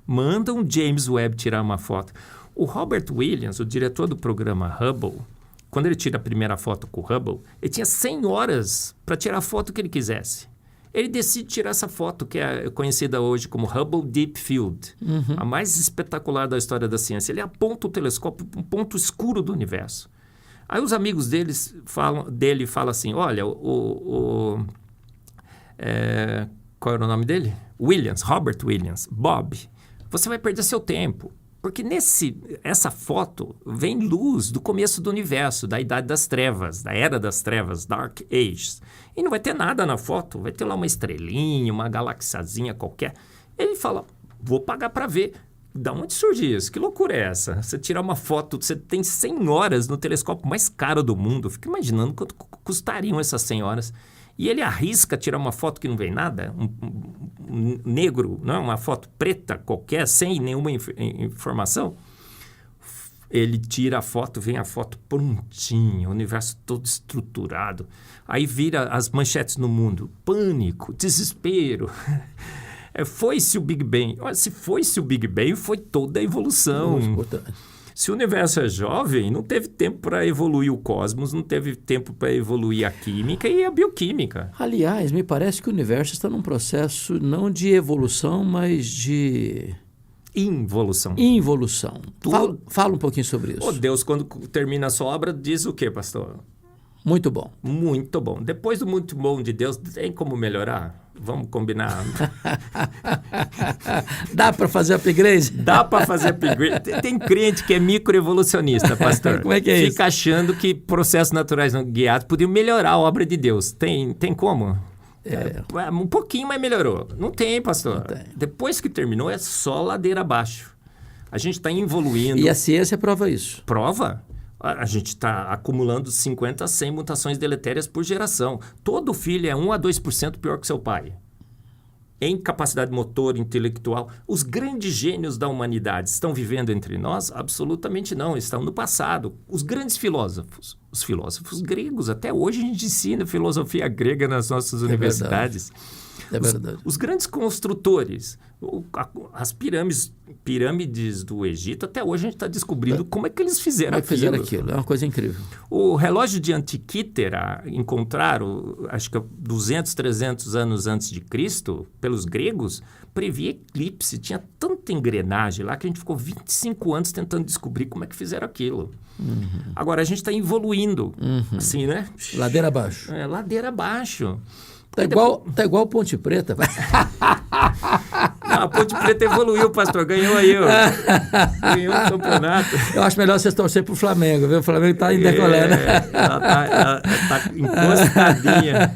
Manda um James Webb tirar uma foto. O Robert Williams, o diretor do programa Hubble, quando ele tira a primeira foto com o Hubble, ele tinha 100 horas para tirar a foto que ele quisesse. Ele decide tirar essa foto, que é conhecida hoje como Hubble Deep Field, a mais espetacular da história da ciência. Ele aponta o telescópio para um ponto escuro do universo. Aí os amigos dele falam assim, olha, qual era o nome dele? Robert Williams, Bob, você vai perder seu tempo. Porque essa foto vem luz do começo do universo, da Idade das Trevas, da Era das Trevas, Dark Ages. E não vai ter nada na foto, vai ter lá uma estrelinha, uma galaxiazinha qualquer. Ele fala, vou pagar para ver. Da onde surge isso? Que loucura é essa? Você tirar uma foto, você tem 100 horas no telescópio mais caro do mundo. Fica imaginando quanto custariam essas 100 horas. E ele arrisca tirar uma foto que não vem nada, um negro, não é? Uma foto preta qualquer, sem nenhuma informação. Ele tira a foto, vem a foto prontinha, o universo todo estruturado. Aí vira as manchetes no mundo. Pânico, desespero. Foi-se o Big Bang. Olha, se foi-se o Big Bang, foi toda a evolução. Se o universo é jovem, não teve tempo para evoluir o cosmos, não teve tempo para evoluir a química e a bioquímica. Aliás, me parece que o universo está num processo não de evolução, mas de... Involução. Fala um pouquinho sobre isso. Deus, quando termina a sua obra, diz o quê, pastor? Muito bom. Muito bom. Depois do muito bom de Deus, tem como melhorar? Vamos combinar? Dá para fazer upgrade? Dá para fazer upgrade. Tem crente que é microevolucionista, pastor. Como é que é isso? Fica achando que processos naturais não guiados podiam melhorar a obra de Deus. Tem como? Um pouquinho, mas melhorou. Não tem, pastor. Não tem. Depois que terminou, é só ladeira abaixo. A gente está evoluindo. E a ciência prova isso. Prova? A gente está acumulando 50 a 100 mutações deletérias por geração. Todo filho é 1 a 2% pior que seu pai. Em capacidade motor, intelectual. Os grandes gênios da humanidade estão vivendo entre nós? Absolutamente não, estão no passado. Os grandes filósofos, os filósofos gregos, até hoje a gente ensina filosofia grega nas nossas universidades. É verdade. Os grandes construtores, as pirâmides do Egito, até hoje a gente está descobrindo como é que eles fizeram aquilo. É uma coisa incrível. O relógio de Antiquítera, encontraram, acho que 200, 300 anos antes de Cristo, pelos gregos, previa eclipse. Tinha tanta engrenagem lá que a gente ficou 25 anos tentando descobrir como é que fizeram aquilo. Uhum. Agora a gente está evoluindo, assim, né? Ladeira abaixo. Ladeira abaixo. Tá igual Ponte Preta. Não, a Ponte Preta evoluiu, pastor. Ganhou aí, ganhou o campeonato. Eu acho melhor vocês torcer pro Flamengo, viu? O Flamengo está em decolé, né? Ela tá encostadinha.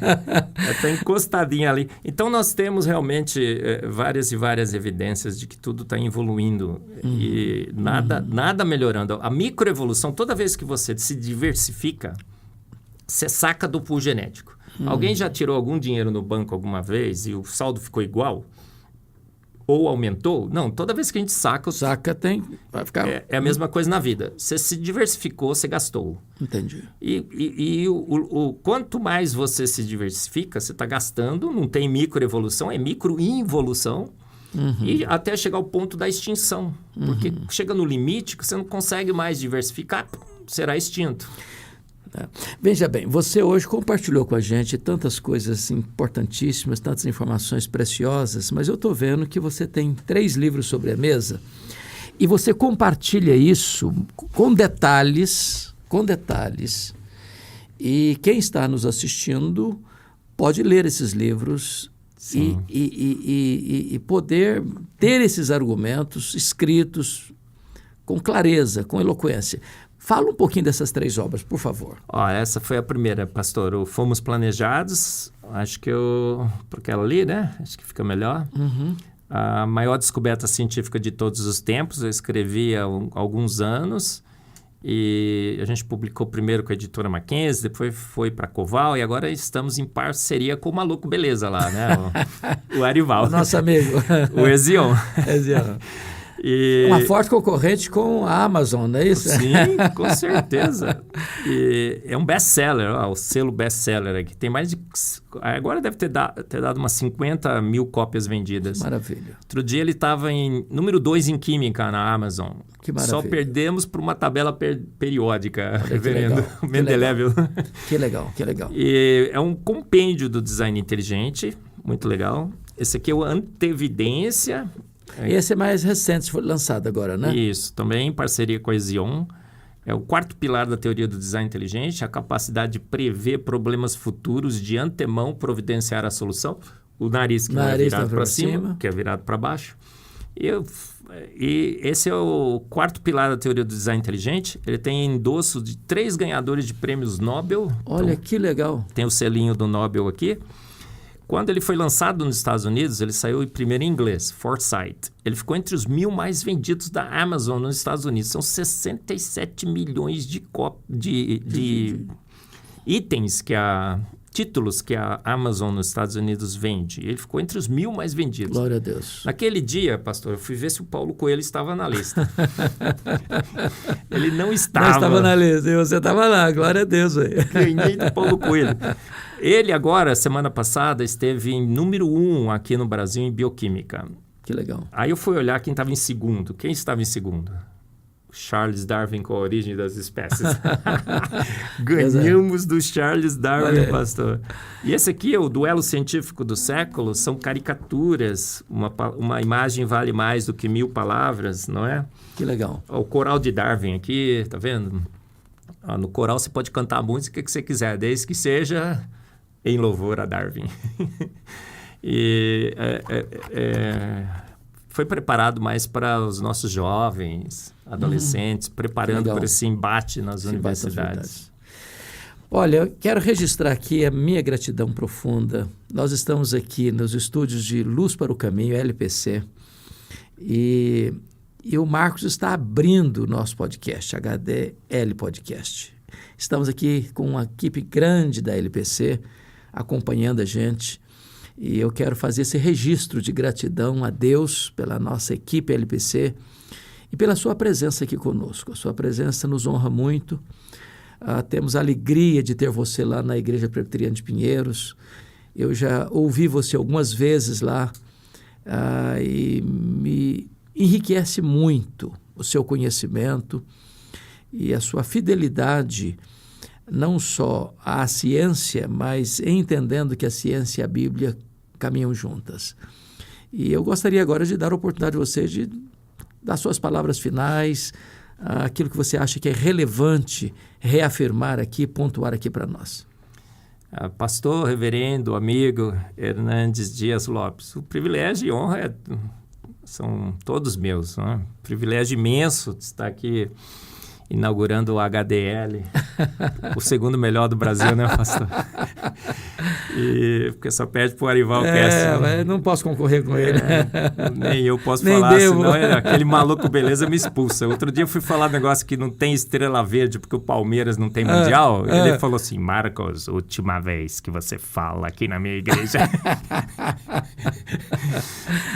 Ela está encostadinha ali. Então, nós temos realmente várias e várias evidências de que tudo está evoluindo e nada melhorando. A microevolução, toda vez que você se diversifica, você saca do pool genético. Alguém já tirou algum dinheiro no banco alguma vez e o saldo ficou igual? Ou aumentou? Não, toda vez que a gente saca... vai ficar... É a mesma coisa na vida. Você se diversificou, você gastou. Entendi. E quanto mais você se diversifica, você está gastando, não tem microevolução, é microinvolução, e até chegar ao ponto da extinção. Porque chega no limite que você não consegue mais diversificar, será extinto. Veja bem, você hoje compartilhou com a gente tantas coisas importantíssimas, tantas informações preciosas, mas eu estou vendo que você tem 3 livros sobre a mesa e você compartilha isso com detalhes, e quem está nos assistindo pode ler esses livros e poder ter esses argumentos escritos com clareza, com eloquência. Fala um pouquinho dessas 3 obras, por favor. Essa foi a primeira, pastor. O Fomos Planejados, acho que porque ela ali, né? Acho que fica melhor. A maior descoberta científica de todos os tempos, eu escrevi há alguns anos e a gente publicou primeiro com a editora Mackenzie, depois foi para a Coval e agora estamos em parceria com o Maluco Beleza lá, né? O Arival. Nosso amigo. O Ezion. Uma forte concorrente com a Amazon, não é isso? Sim, com certeza. E é um best-seller, o selo best-seller aqui. Tem mais de... Agora deve ter dado umas 50 mil cópias vendidas. Maravilha. Outro dia ele estava em número 2 em Química na Amazon. Que maravilha. Só perdemos por uma tabela periódica, reverendo Mendeleev. Que legal. E é um compêndio do design inteligente, muito legal. Esse aqui é o Antevidência... Esse é mais recente, foi lançado agora, né? Isso, também em parceria com a Ezion. É o 4º pilar da teoria do design inteligente, a capacidade de prever problemas futuros, de antemão providenciar a solução. O nariz que não é virado para cima, que é virado para baixo. E esse é o quarto pilar da teoria do design inteligente. Ele tem endosso de 3 ganhadores de prêmios Nobel. Olha, então, que legal. tem o selinho do Nobel aqui. Quando ele foi lançado nos Estados Unidos, ele saiu primeiro em inglês, Foresight. Ele ficou entre os 1000 mais vendidos da Amazon nos Estados Unidos. São 67 milhões de itens títulos que a Amazon nos Estados Unidos vende. Ele ficou entre os 1000 mais vendidos. Glória a Deus. Naquele dia, pastor, eu fui ver se o Paulo Coelho estava na lista. Ele não estava. Não estava na lista, e você estava lá, glória a Deus. Ganhei do Paulo Coelho. Ele agora, semana passada, esteve em número 1 aqui no Brasil em bioquímica. Que legal. Aí eu fui olhar quem estava em segundo. Quem estava em segundo? Charles Darwin com a origem das espécies. Ganhamos do Charles Darwin, pastor. E esse aqui é o duelo científico do século. São caricaturas. Uma imagem vale mais do que 1000 palavras, não é? Que legal. O coral de Darwin aqui, tá vendo? No coral você pode cantar a música que você quiser, desde que seja em louvor a Darwin. E foi preparado mais para os nossos jovens, adolescentes, preparando para esse embate nas universidades. Olha, eu quero registrar aqui a minha gratidão profunda. Nós estamos aqui nos estúdios de Luz para o Caminho, LPC, e o Marcos está abrindo o nosso podcast, HDL Podcast. Estamos aqui com uma equipe grande da LPC, acompanhando a gente, e eu quero fazer esse registro de gratidão a Deus pela nossa equipe LPC e pela sua presença aqui conosco. A sua presença nos honra muito. Temos a alegria de ter você lá na Igreja Presbiteriana de Pinheiros. Eu já ouvi você algumas vezes lá e me enriquece muito o seu conhecimento e a sua fidelidade, não só à ciência, mas entendendo que a ciência e a Bíblia caminham juntas. E eu gostaria agora de dar a oportunidade a você de dar suas palavras finais, aquilo que você acha que é relevante reafirmar aqui, pontuar aqui para nós. Pastor, reverendo, amigo Hernandes Dias Lopes, o privilégio e honra são todos meus. Né? Privilégio imenso de estar aqui inaugurando o HDL, o segundo melhor do Brasil, né, pastor? Porque só perde pro Arival Cast. Mas não posso concorrer com ele. Nem eu posso falar, senão aquele maluco beleza me expulsa. Outro dia eu fui falar um negócio que não tem estrela verde porque o Palmeiras não tem mundial. Ele falou assim, Marcos, última vez que você fala aqui na minha igreja.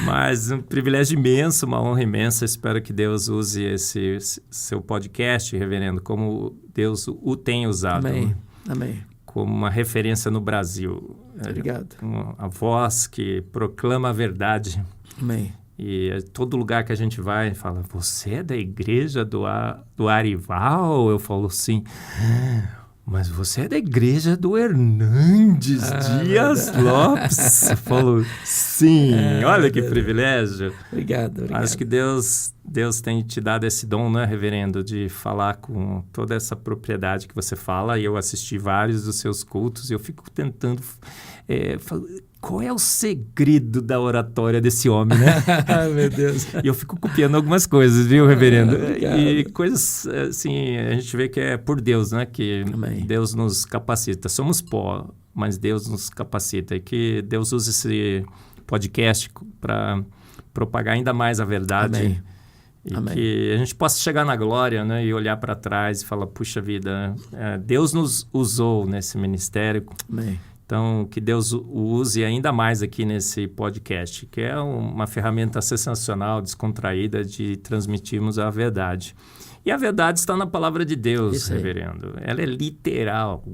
Mas um privilégio imenso, uma honra imensa. Espero que Deus use esse seu podcast, reverendo, como Deus o tem usado. Amém. Amém. Como uma referência no Brasil. Obrigado. A voz que proclama a verdade. Amém. E todo lugar que a gente vai, fala, você é da igreja do Arival? Eu falo assim, mas você é da igreja do Hernandes Dias Lopes. Eu falo, sim, olha que privilégio. Obrigado. Acho que Deus tem te dado esse dom, né, reverendo, de falar com toda essa propriedade que você fala. E eu assisti vários dos seus cultos e eu fico tentando... qual é o segredo da oratória desse homem, né? Meu Deus. E eu fico copiando algumas coisas, viu, reverendo? E Obrigado. coisas, assim, a gente vê que é por Deus, né? Que Amém. Deus nos capacita. Somos pó, mas Deus nos capacita. E que Deus use esse podcast para propagar ainda mais a verdade. Amém. E Amém. que a gente possa chegar na glória, né? E olhar para trás e falar, puxa vida, Deus nos usou nesse ministério. Amém. Então, que Deus o use ainda mais aqui nesse podcast, que é uma ferramenta sensacional, descontraída de transmitirmos a verdade. E a verdade está na palavra de Deus, reverendo. Ela é literal,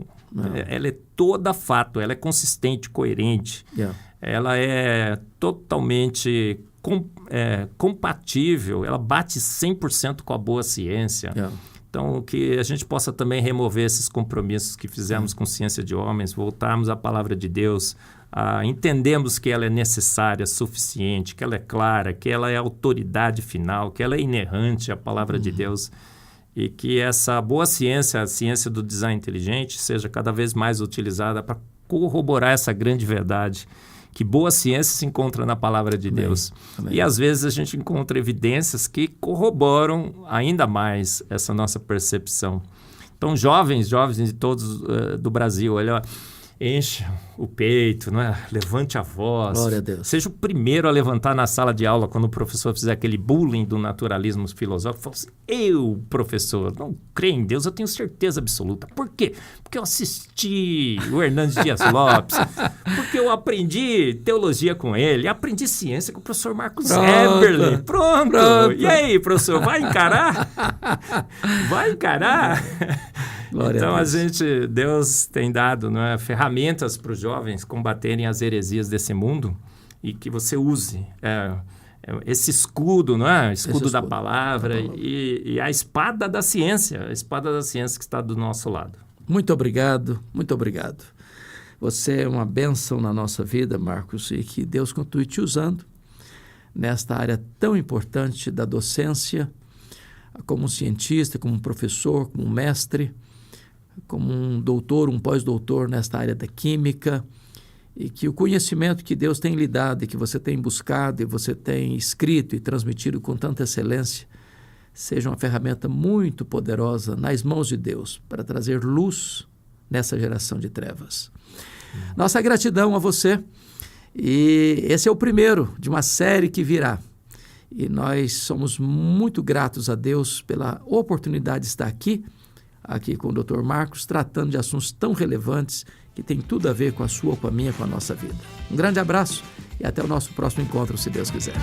ela é toda fato, ela é consistente, coerente. Ela é totalmente compatível, ela bate 100% com a boa ciência. Então, que a gente possa também remover esses compromissos que fizemos com ciência de homens, voltarmos à palavra de Deus, entendemos que ela é necessária, suficiente, que ela é clara, que ela é autoridade final, que ela é inerrante, a palavra de Deus, e que essa boa ciência, a ciência do design inteligente, seja cada vez mais utilizada para corroborar essa grande verdade, que boa ciência se encontra na palavra de Deus. Amém. E às vezes a gente encontra evidências que corroboram ainda mais essa nossa percepção. Então, jovens de todos do Brasil, olha, enche o peito, não é? Levante a voz. Glória a Deus. Seja o primeiro a levantar na sala de aula quando o professor fizer aquele bullying do naturalismo filosófico. Fala assim, eu, professor, não creio em Deus, eu tenho certeza absoluta. Por quê? Porque eu assisti o Hernandes Dias Lopes, porque eu aprendi teologia com ele, aprendi ciência com o professor Marcos Eberle. Pronto. E aí, professor, vai encarar? Vai encarar? Glória Então, a Deus. Deus tem dado, não é, ferramentas para os jovens combaterem as heresias desse mundo e que você use esse escudo, não é? Escudo da palavra e a espada da ciência, que está do nosso lado. Muito obrigado, muito obrigado. Você é uma bênção na nossa vida, Marcos, e que Deus continue te usando nesta área tão importante da docência, como um cientista, como um professor, como um mestre, como um doutor, um pós-doutor nesta área da química, e que o conhecimento que Deus tem lhe dado e que você tem buscado e você tem escrito e transmitido com tanta excelência seja uma ferramenta muito poderosa nas mãos de Deus para trazer luz nessa geração de trevas. Nossa gratidão a você, e esse é o primeiro de uma série que virá. E nós somos muito gratos a Deus pela oportunidade de estar aqui com o Dr. Marcos, tratando de assuntos tão relevantes que tem tudo a ver com a sua, com a minha, com a nossa vida. Um grande abraço e até o nosso próximo encontro, se Deus quiser.